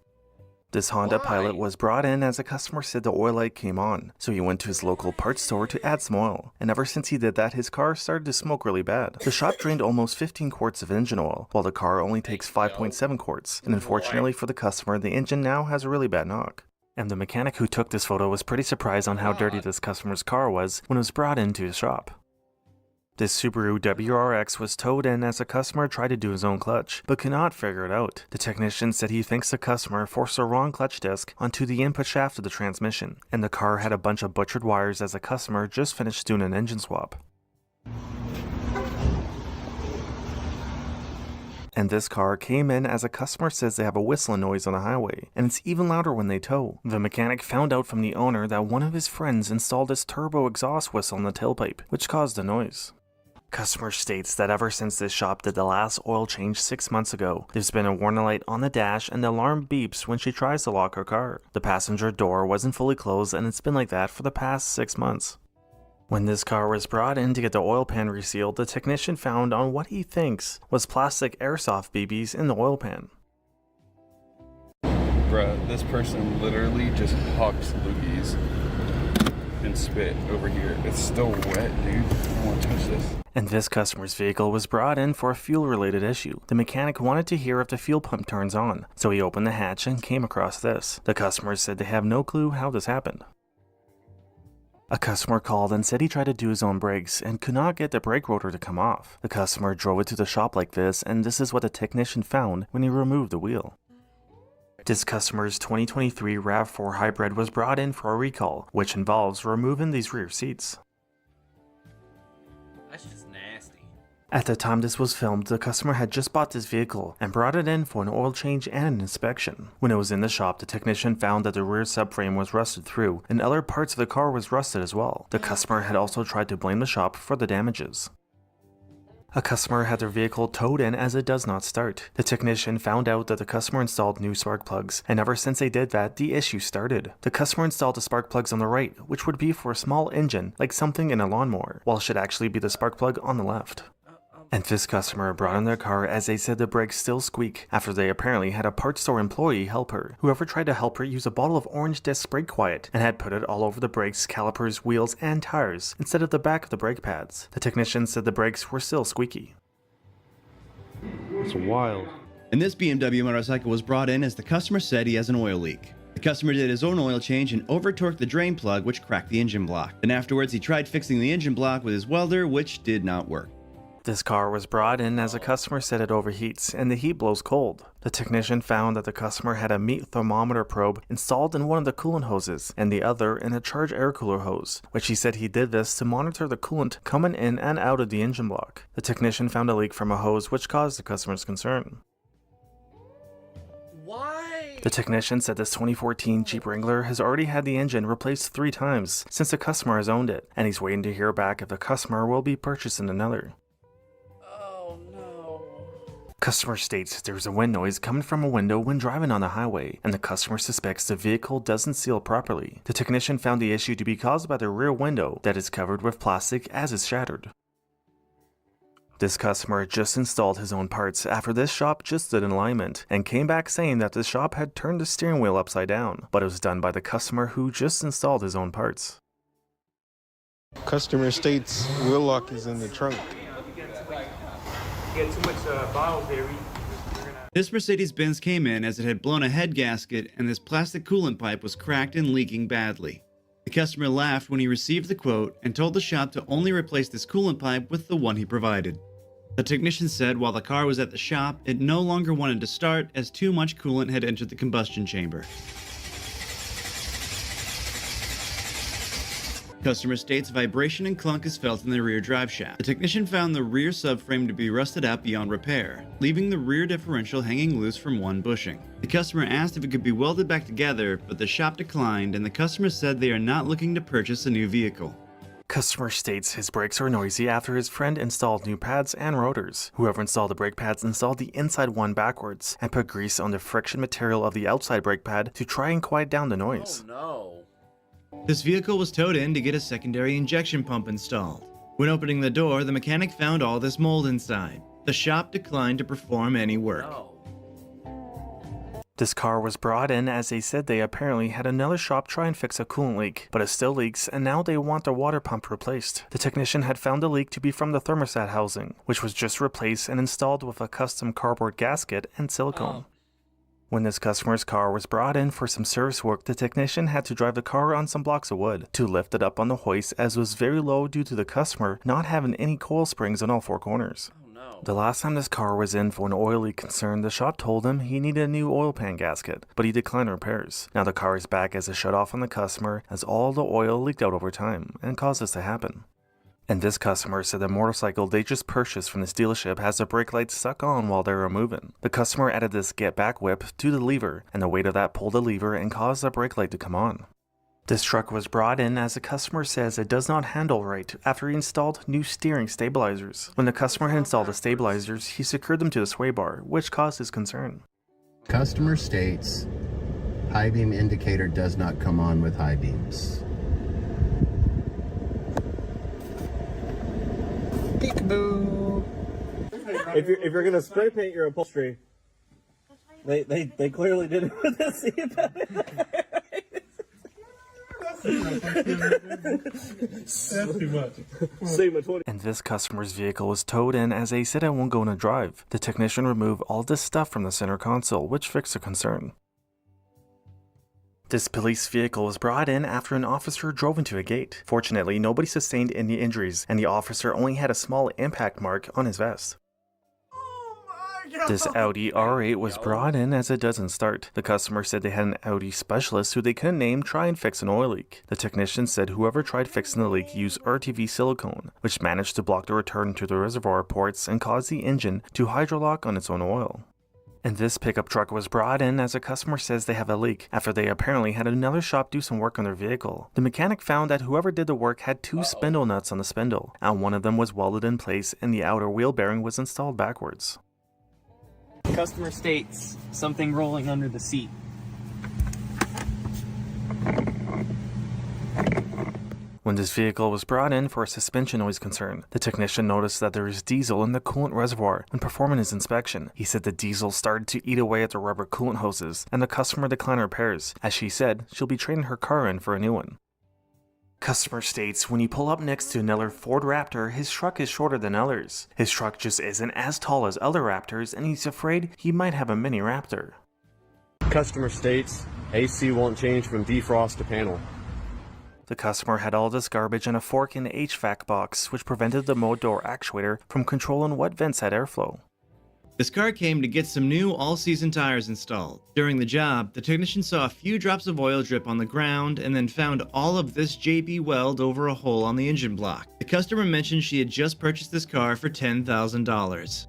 Speaker 6: This Honda Pilot was brought in as a customer said the oil light came on, so he went to his local parts store to add some oil, and ever since he did that his car started to smoke really bad. The shop drained almost 15 quarts of engine oil, while the car only takes 5.7 quarts, and unfortunately for the customer the engine now has a really bad knock. And the mechanic who took this photo was pretty surprised on how dirty this customer's car was when it was brought into his shop. This Subaru WRX was towed in as a customer tried to do his own clutch, but could not figure it out. The technician said he thinks the customer forced the wrong clutch disc onto the input shaft of the transmission, and the car had a bunch of butchered wires as the customer just finished doing an engine swap. And this car came in as a customer says they have a whistling noise on the highway, and it's even louder when they tow. The mechanic found out from the owner that one of his friends installed this turbo exhaust whistle in the tailpipe, which caused the noise. Customer states that ever since this shop did the last oil change 6 months ago, there's been a warning light on the dash and the alarm beeps when she tries to lock her car. The passenger door wasn't fully closed and it's been like that for the past 6 months. When this car was brought in to get the oil pan resealed, the technician found on what he thinks was plastic airsoft BBs in the oil pan.
Speaker 1: Bruh, this person literally just hucks loogies and spit over here. It's still wet, dude. I don't want to touch this.
Speaker 6: And this customer's vehicle was brought in for a fuel-related issue. The mechanic wanted to hear if the fuel pump turns on, so he opened the hatch and came across this. The customer said they have no clue how this happened. A customer called and said he tried to do his own brakes and could not get the brake rotor to come off. The customer drove it to the shop like this, and this is what the technician found when he removed the wheel. This customer's 2023 RAV4 Hybrid was brought in for a recall, which involves removing these rear seats.
Speaker 10: That's just nasty.
Speaker 6: At the time this was filmed, the customer had just bought this vehicle and brought it in for an oil change and an inspection. When it was in the shop, the technician found that the rear subframe was rusted through and other parts of the car was rusted as well. The customer had also tried to blame the shop for the damages. A customer had their vehicle towed in as it does not start. The technician found out that the customer installed new spark plugs, and ever since they did that, the issue started. The customer installed the spark plugs on the right, which would be for a small engine, like something in a lawnmower, while it should actually be the spark plug on the left. And this customer brought in their car as they said the brakes still squeak, after they apparently had a parts store employee help her. Whoever tried to help her used a bottle of orange disc brake quiet and had put it all over the brakes, calipers, wheels, and tires, instead of the back of the brake pads. The technician said the brakes were still squeaky.
Speaker 20: It's wild.
Speaker 17: And this BMW motorcycle was brought in as the customer said he has an oil leak. The customer did his own oil change and over-torqued the drain plug, which cracked the engine block. Then afterwards he tried fixing the engine block with his welder, which did not work.
Speaker 6: This car was brought in as a customer said it overheats and the heat blows cold. The technician found that the customer had a meat thermometer probe installed in one of the coolant hoses and the other in a charged air cooler hose, which he said he did this to monitor the coolant coming in and out of the engine block. The technician found a leak from a hose which caused the customer's concern.
Speaker 10: Why?
Speaker 6: The technician said this 2014 Jeep Wrangler has already had the engine replaced 3 times since the customer has owned it, and he's waiting to hear back if the customer will be purchasing another. Customer states there's a wind noise coming from a window when driving on the highway, and the customer suspects the vehicle doesn't seal properly. The technician found the issue to be caused by the rear window that is covered with plastic as it's shattered. This customer just installed his own parts after this shop just did an alignment, and came back saying that the shop had turned the steering wheel upside down, but it was done by the customer who just installed his own parts.
Speaker 13: Customer states wheel lock is in the trunk.
Speaker 11: Get too much bottles there.
Speaker 17: This Mercedes-Benz came in as it had blown a head gasket and this plastic coolant pipe was cracked and leaking badly. The customer laughed when he received the quote and told the shop to only replace this coolant pipe with the one he provided. The technician said while the car was at the shop, it no longer wanted to start as too much coolant had entered the combustion chamber. Customer states vibration and clunk is felt in the rear drive shaft. The technician found the rear subframe to be rusted out beyond repair, leaving the rear differential hanging loose from one bushing. The customer asked if it could be welded back together, but the shop declined, and the customer said they are not looking to purchase a new vehicle.
Speaker 6: Customer states his brakes are noisy after his friend installed new pads and rotors. Whoever installed the brake pads installed the inside one backwards and put grease on the friction material of the outside brake pad to try and quiet down the noise.
Speaker 10: Oh no.
Speaker 17: This vehicle was towed in to get a secondary injection pump installed. When opening the door, the mechanic found all this mold inside. The shop declined to perform any work.
Speaker 6: This car was brought in as they said they apparently had another shop try and fix a coolant leak, but it still leaks and now they want the water pump replaced. The technician had found the leak to be from the thermostat housing, which was just replaced and installed with a custom cardboard gasket and silicone. When this customer's car was brought in for some service work, the technician had to drive the car on some blocks of wood to lift it up on the hoist as it was very low due to the customer not having any coil springs on all four corners. The last time this car was in for an oil leak concern, the shop told him he needed a new oil pan gasket, but he declined repairs. Now the car is back as a shut off on the customer as all the oil leaked out over time and caused this to happen. And this customer said the motorcycle they just purchased from this dealership has the brake lights stuck on while they were moving. The customer added this get back whip to the lever, and the weight of that pulled the lever and caused the brake light to come on. This truck was brought in as the customer says it does not handle right after he installed new steering stabilizers. When the customer had installed the stabilizers, he secured them to the sway bar, which caused his concern.
Speaker 3: Customer states high beam indicator does not come on with high beams.
Speaker 20: Peekaboo. If you're gonna spray paint your upholstery, they clearly did it with the seat back. That's too much.
Speaker 6: And this customer's vehicle was towed in as they said it won't go in a drive. The technician removed all this stuff from the center console, which fixed the concern. This police vehicle was brought in after an officer drove into a gate. Fortunately, nobody sustained any injuries, and the officer only had a small impact mark on his vest. This Audi R8 was brought in as it doesn't start. The customer said they had an Audi specialist who they couldn't name try and fix an oil leak. The technician said whoever tried fixing the leak used RTV silicone, which managed to block the return to the reservoir ports and cause the engine to hydrolock on its own oil. And this pickup truck was brought in as a customer says they have a leak after they apparently had another shop do some work on their vehicle. The mechanic found that whoever did the work had two spindle nuts on the spindle, and one of them was welded in place and the outer wheel bearing was installed backwards.
Speaker 11: Customer states something rolling under the seat.
Speaker 6: When this vehicle was brought in for a suspension noise concern, the technician noticed that there is diesel in the coolant reservoir when performing his inspection. He said the diesel started to eat away at the rubber coolant hoses, and the customer declined repairs. As she said, she'll be trading her car in for a new one. Customer states when you pull up next to another Ford Raptor, his truck is shorter than others. His truck just isn't as tall as other Raptors, and he's afraid he might have a mini Raptor.
Speaker 20: Customer states AC won't change from defrost to panel.
Speaker 6: The customer had all this garbage and a fork in the HVAC box, which prevented the mode door actuator from controlling what vents had airflow.
Speaker 17: This car came to get some new all-season tires installed. During the job, the technician saw a few drops of oil drip on the ground and then found all of this JB weld over a hole on the engine block. The customer mentioned she had just purchased this car for $10,000.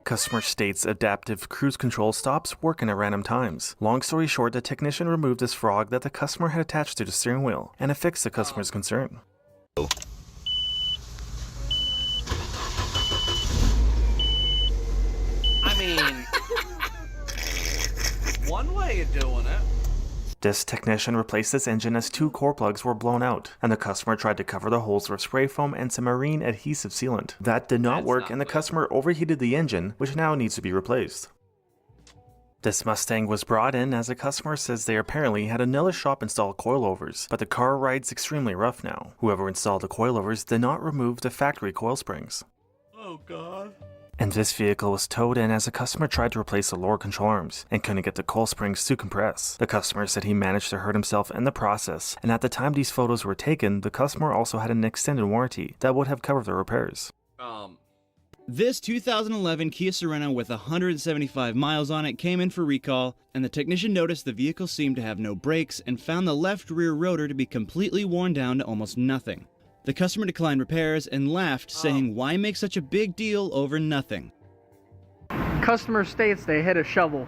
Speaker 6: Customer states adaptive cruise control stops working at random times. Long story short, the technician removed this frog that the customer had attached to the steering wheel, and it fixed the customer's concern.
Speaker 4: I mean, one way of doing it.
Speaker 6: This technician replaced this engine as two core plugs were blown out, and the customer tried to cover the holes with spray foam and some marine adhesive sealant. That did not work, and the customer overheated the engine, which now needs to be replaced. This Mustang was brought in as a customer says they apparently had another shop install coilovers, but the car rides extremely rough now. Whoever installed the coilovers did not remove the factory coil springs.
Speaker 10: Oh god.
Speaker 6: And this vehicle was towed in as a customer tried to replace the lower control arms and couldn't get the coil springs to compress. The customer said he managed to hurt himself in the process, and at the time these photos were taken, the customer also had an extended warranty that would have covered the repairs.
Speaker 17: This 2011 Kia Sorento with 175 miles on it came in for recall, and the technician noticed the vehicle seemed to have no brakes and found the left rear rotor to be completely worn down to almost nothing. The customer declined repairs and laughed, saying, "Why make such a big deal over nothing?"
Speaker 22: Customer states they hit a shovel.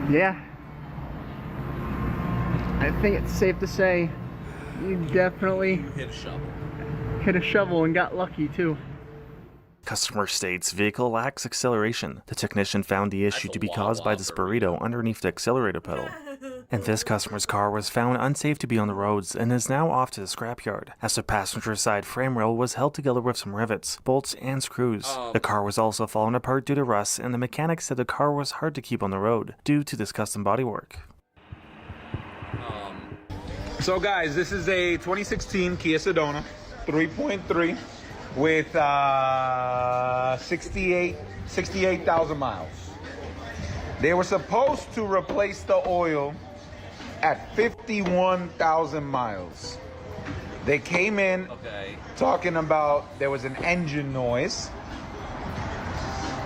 Speaker 22: Yeah. I think it's safe to say you definitely
Speaker 4: hit a shovel.
Speaker 22: Hit a shovel and got lucky too.
Speaker 6: Customer states vehicle lacks acceleration. The technician found the issue to be caused by this burrito underneath the accelerator pedal. And this customer's car was found unsafe to be on the roads and is now off to the scrapyard, as the passenger side frame rail was held together with some rivets, bolts, and screws. The car was also falling apart due to rust, and the mechanic said the car was hard to keep on the road due to this custom bodywork.
Speaker 2: So guys, this is a 2016 Kia Sedona 3.3 with 68,000 miles. They were supposed to replace the oil at 51,000 miles. They came in talking about there was an engine noise,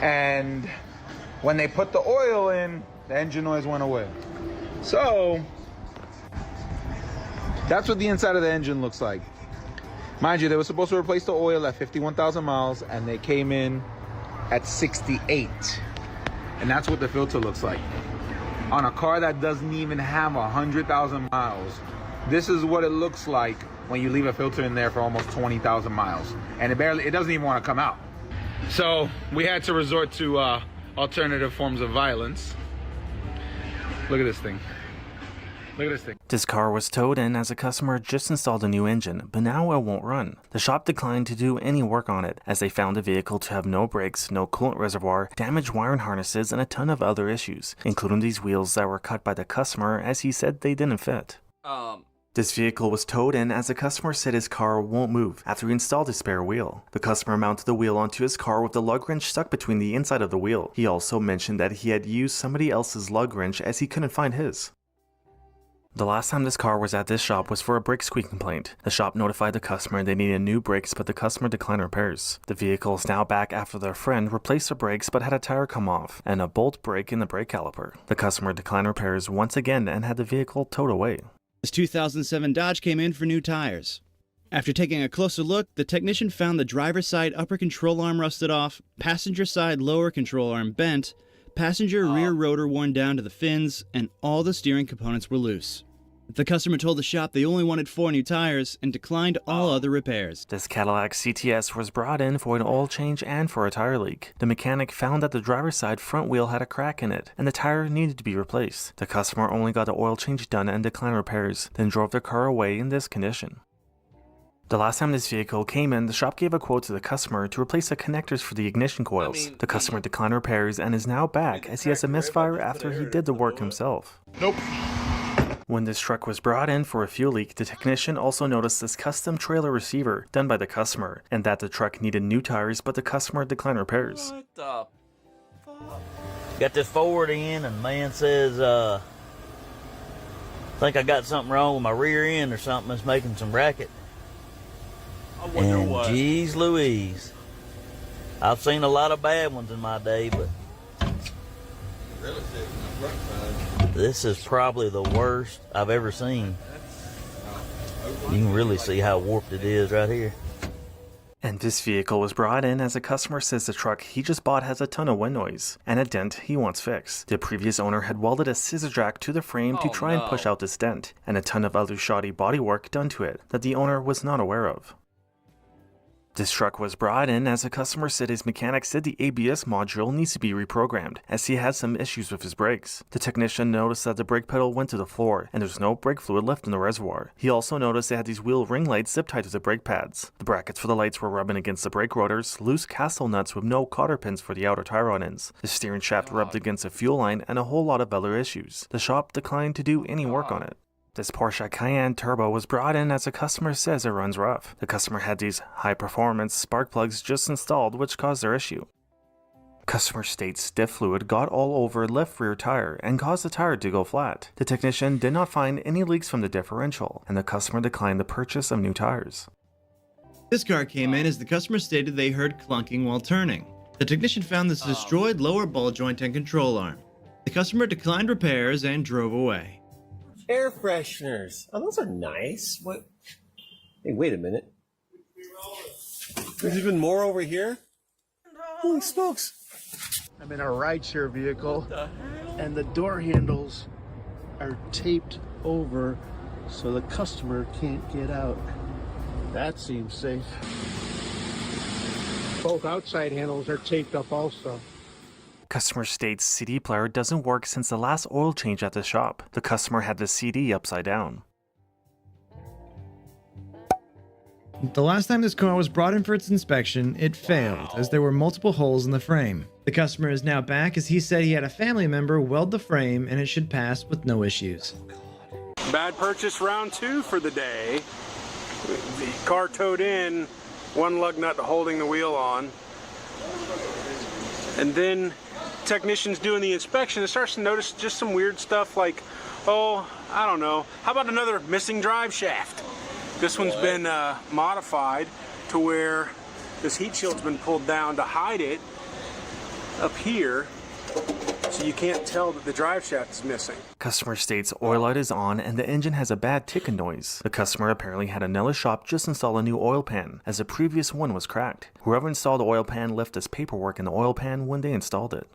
Speaker 2: and when they put the oil in, the engine noise went away. So that's what the inside of the engine looks like. Mind you, they were supposed to replace the oil at 51,000 miles, and they came in at 68. And that's what the filter looks like. On a car that doesn't even have 100,000 miles, this is what it looks like when you leave a filter in there for almost 20,000 miles. And it doesn't even want to come out. So we had to resort to alternative forms of violence. Look at this thing. Look at this thing.
Speaker 6: This car was towed in as a customer just installed a new engine, but now it won't run. The shop declined to do any work on it, as they found the vehicle to have no brakes, no coolant reservoir, damaged wiring harnesses, and a ton of other issues, including these wheels that were cut by the customer as he said they didn't fit. This vehicle was towed in as the customer said his car won't move after he installed a spare wheel. The customer mounted the wheel onto his car with the lug wrench stuck between the inside of the wheel. He also mentioned that he had used somebody else's lug wrench as he couldn't find his. The last time this car was at this shop was for a brake squeak complaint. The shop notified the customer they needed new brakes, but the customer declined repairs. The vehicle is now back after their friend replaced the brakes but had a tire come off and a bolt break in the brake caliper. The customer declined repairs once again and had the vehicle towed away.
Speaker 17: This 2007 Dodge came in for new tires. After taking a closer look, the technician found the driver's side upper control arm rusted off, passenger side lower control arm bent, passenger rear rotor worn down to the fins, and all the steering components were loose. The customer told the shop they only wanted 4 new tires and declined all other repairs.
Speaker 6: This Cadillac CTS was brought in for an oil change and for a tire leak. The mechanic found that the driver's side front wheel had a crack in it, and the tire needed to be replaced. The customer only got the oil change done and declined repairs, then drove the car away in this condition. The last time this vehicle came in, the shop gave a quote to the customer to replace the connectors for the ignition coils. The customer declined repairs and is now back as he has a misfire after he did the work himself.
Speaker 2: Nope.
Speaker 6: When this truck was brought in for a fuel leak, the technician also noticed this custom trailer receiver done by the customer, and that the truck needed new tires, but the customer declined repairs.
Speaker 10: What the fuck? Got this forward end, and man says, I think I got something wrong with my rear end or something that's making some racket. I wonder what. Geez Louise. I've seen a lot of bad ones in my day, but this is probably the worst I've ever seen. You can really see how warped it is right here.
Speaker 6: And this vehicle was brought in as a customer says the truck he just bought has a ton of wind noise and a dent he wants fixed. The previous owner had welded a scissor jack to the frame to try and push out this dent, and a ton of other shoddy bodywork done to it that the owner was not aware of. This truck was brought in as a customer said his mechanic said the ABS module needs to be reprogrammed as he has some issues with his brakes. The technician noticed that the brake pedal went to the floor and there's no brake fluid left in the reservoir. He also noticed they had these wheel ring lights zip tied to the brake pads. The brackets for the lights were rubbing against the brake rotors, loose castle nuts with no cotter pins for the outer tie rod ends. The steering shaft rubbed against a fuel line and a whole lot of other issues. The shop declined to do any work on it. This Porsche Cayenne Turbo was brought in as a customer says it runs rough. The customer had these high-performance spark plugs just installed which caused their issue. Customer states stiff fluid got all over left rear tire and caused the tire to go flat. The technician did not find any leaks from the differential, and the customer declined the purchase of new tires.
Speaker 17: This car came in as the customer stated they heard clunking while turning. The technician found this destroyed lower ball joint and control arm. The customer declined repairs and drove away.
Speaker 20: Air fresheners. Oh, those are nice. What? Hey, wait a minute. There's even more over here? Holy smokes.
Speaker 7: I'm in a rideshare vehicle, and the door handles are taped over so the customer can't get out. That seems safe.
Speaker 14: both outside handles are taped up also.
Speaker 6: Customer states CD player doesn't work since the last oil change at the shop. The customer had the CD upside down.
Speaker 15: The last time this car was brought in for its inspection, it failed, as there were multiple holes in the frame. The customer is now back as he said he had a family member weld the frame and it should pass with no issues.
Speaker 14: Bad purchase round 2 for the day. The car towed in, one lug nut holding the wheel on. And then technicians doing the inspection, it starts to notice just some weird stuff like, oh, I don't know, how about another missing drive shaft? This one's been modified to where this heat shield's been pulled down to hide it up here, so you can't tell that the drive shaft is missing.
Speaker 6: Customer states oil light is on and the engine has a bad ticking noise. The customer apparently had Anella's shop just install a new oil pan, as the previous one was cracked. Whoever installed the oil pan left this paperwork in the oil pan when they installed it.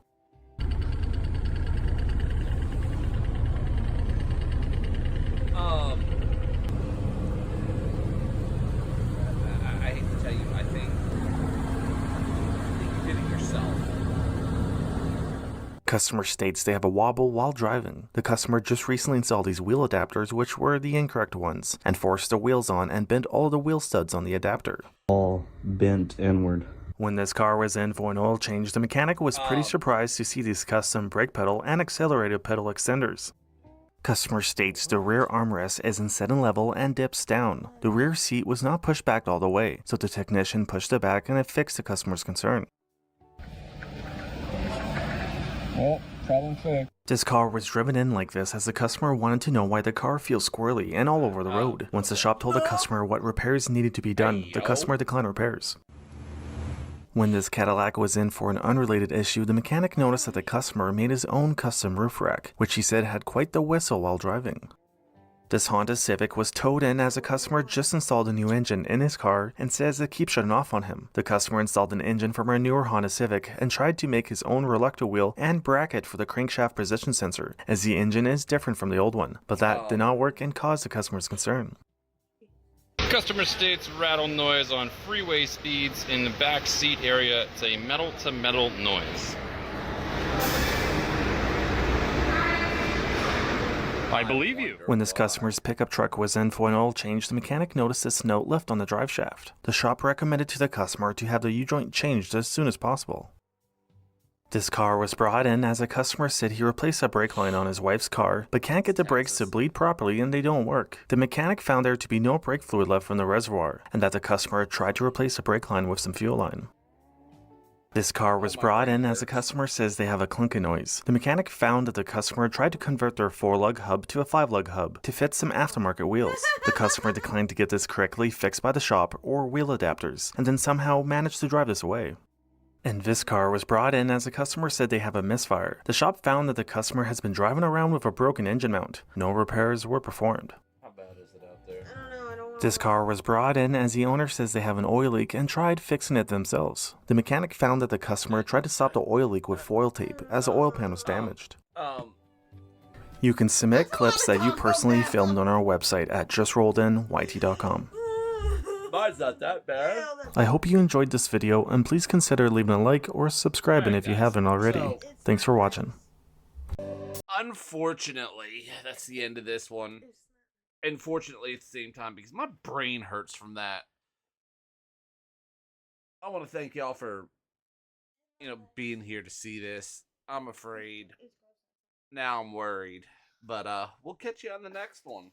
Speaker 4: I hate to tell you, I think you did it yourself.
Speaker 6: Customer states they have a wobble while driving. The customer just recently installed these wheel adapters, which were the incorrect ones, and forced the wheels on and bent all the wheel studs on the adapter.
Speaker 8: All bent inward.
Speaker 6: When this car was in for an oil change, the mechanic was pretty surprised to see these custom brake pedal and accelerator pedal extenders. Customer states the rear armrest isn't set in level and dips down. The rear seat was not pushed back all the way, so the technician pushed it back and it fixed the customer's concern.
Speaker 13: Well, problem fixed.
Speaker 6: This car was driven in like this as the customer wanted to know why the car feels squirrely and all over the road. Once the shop told the customer what repairs needed to be done, the customer declined repairs. When this Cadillac was in for an unrelated issue, the mechanic noticed that the customer made his own custom roof rack, which he said had quite the whistle while driving. This Honda Civic was towed in as a customer just installed a new engine in his car and says it keeps shutting off on him. The customer installed an engine from a newer Honda Civic and tried to make his own reluctor wheel and bracket for the crankshaft position sensor, as the engine is different from the old one, but that did not work and caused the customer's concern.
Speaker 16: Customer states rattle noise on freeway speeds in the back seat area. It's a metal-to-metal noise. I believe you.
Speaker 6: When this customer's pickup truck was in for an oil change, the mechanic noticed this note left on the drive shaft. The shop recommended to the customer to have the U-joint changed as soon as possible. This car was brought in as a customer said he replaced a brake line on his wife's car, but can't get the brakes to bleed properly and they don't work. The mechanic found there to be no brake fluid left from the reservoir, and that the customer tried to replace the brake line with some fuel line. This car was brought in as a customer says they have a clunky noise. The mechanic found that the customer tried to convert their 4-lug hub to a 5-lug hub to fit some aftermarket wheels. The customer declined to get this correctly fixed by the shop or wheel adapters, and then somehow managed to drive this away. And this car was brought in as a customer said they have a misfire. The shop found that the customer has been driving around with a broken engine mount. No repairs were performed.
Speaker 4: How bad is it out there?
Speaker 6: This car was brought in as the owner says they have an oil leak and tried fixing it themselves. The mechanic found that the customer tried to stop the oil leak with foil tape as the oil pan was damaged. You can submit clips that you personally filmed on our website at justrolledyt.com.
Speaker 4: Mine's not that bad.
Speaker 6: I hope you enjoyed this video, and please consider leaving a like or subscribing if you haven't already. Thanks for watching.
Speaker 4: Unfortunately, that's the end of this one. Unfortunately, at the same time, because my brain hurts from that. I want to thank y'all for, being here to see this. I'm afraid. Now I'm worried. But we'll catch you on the next one.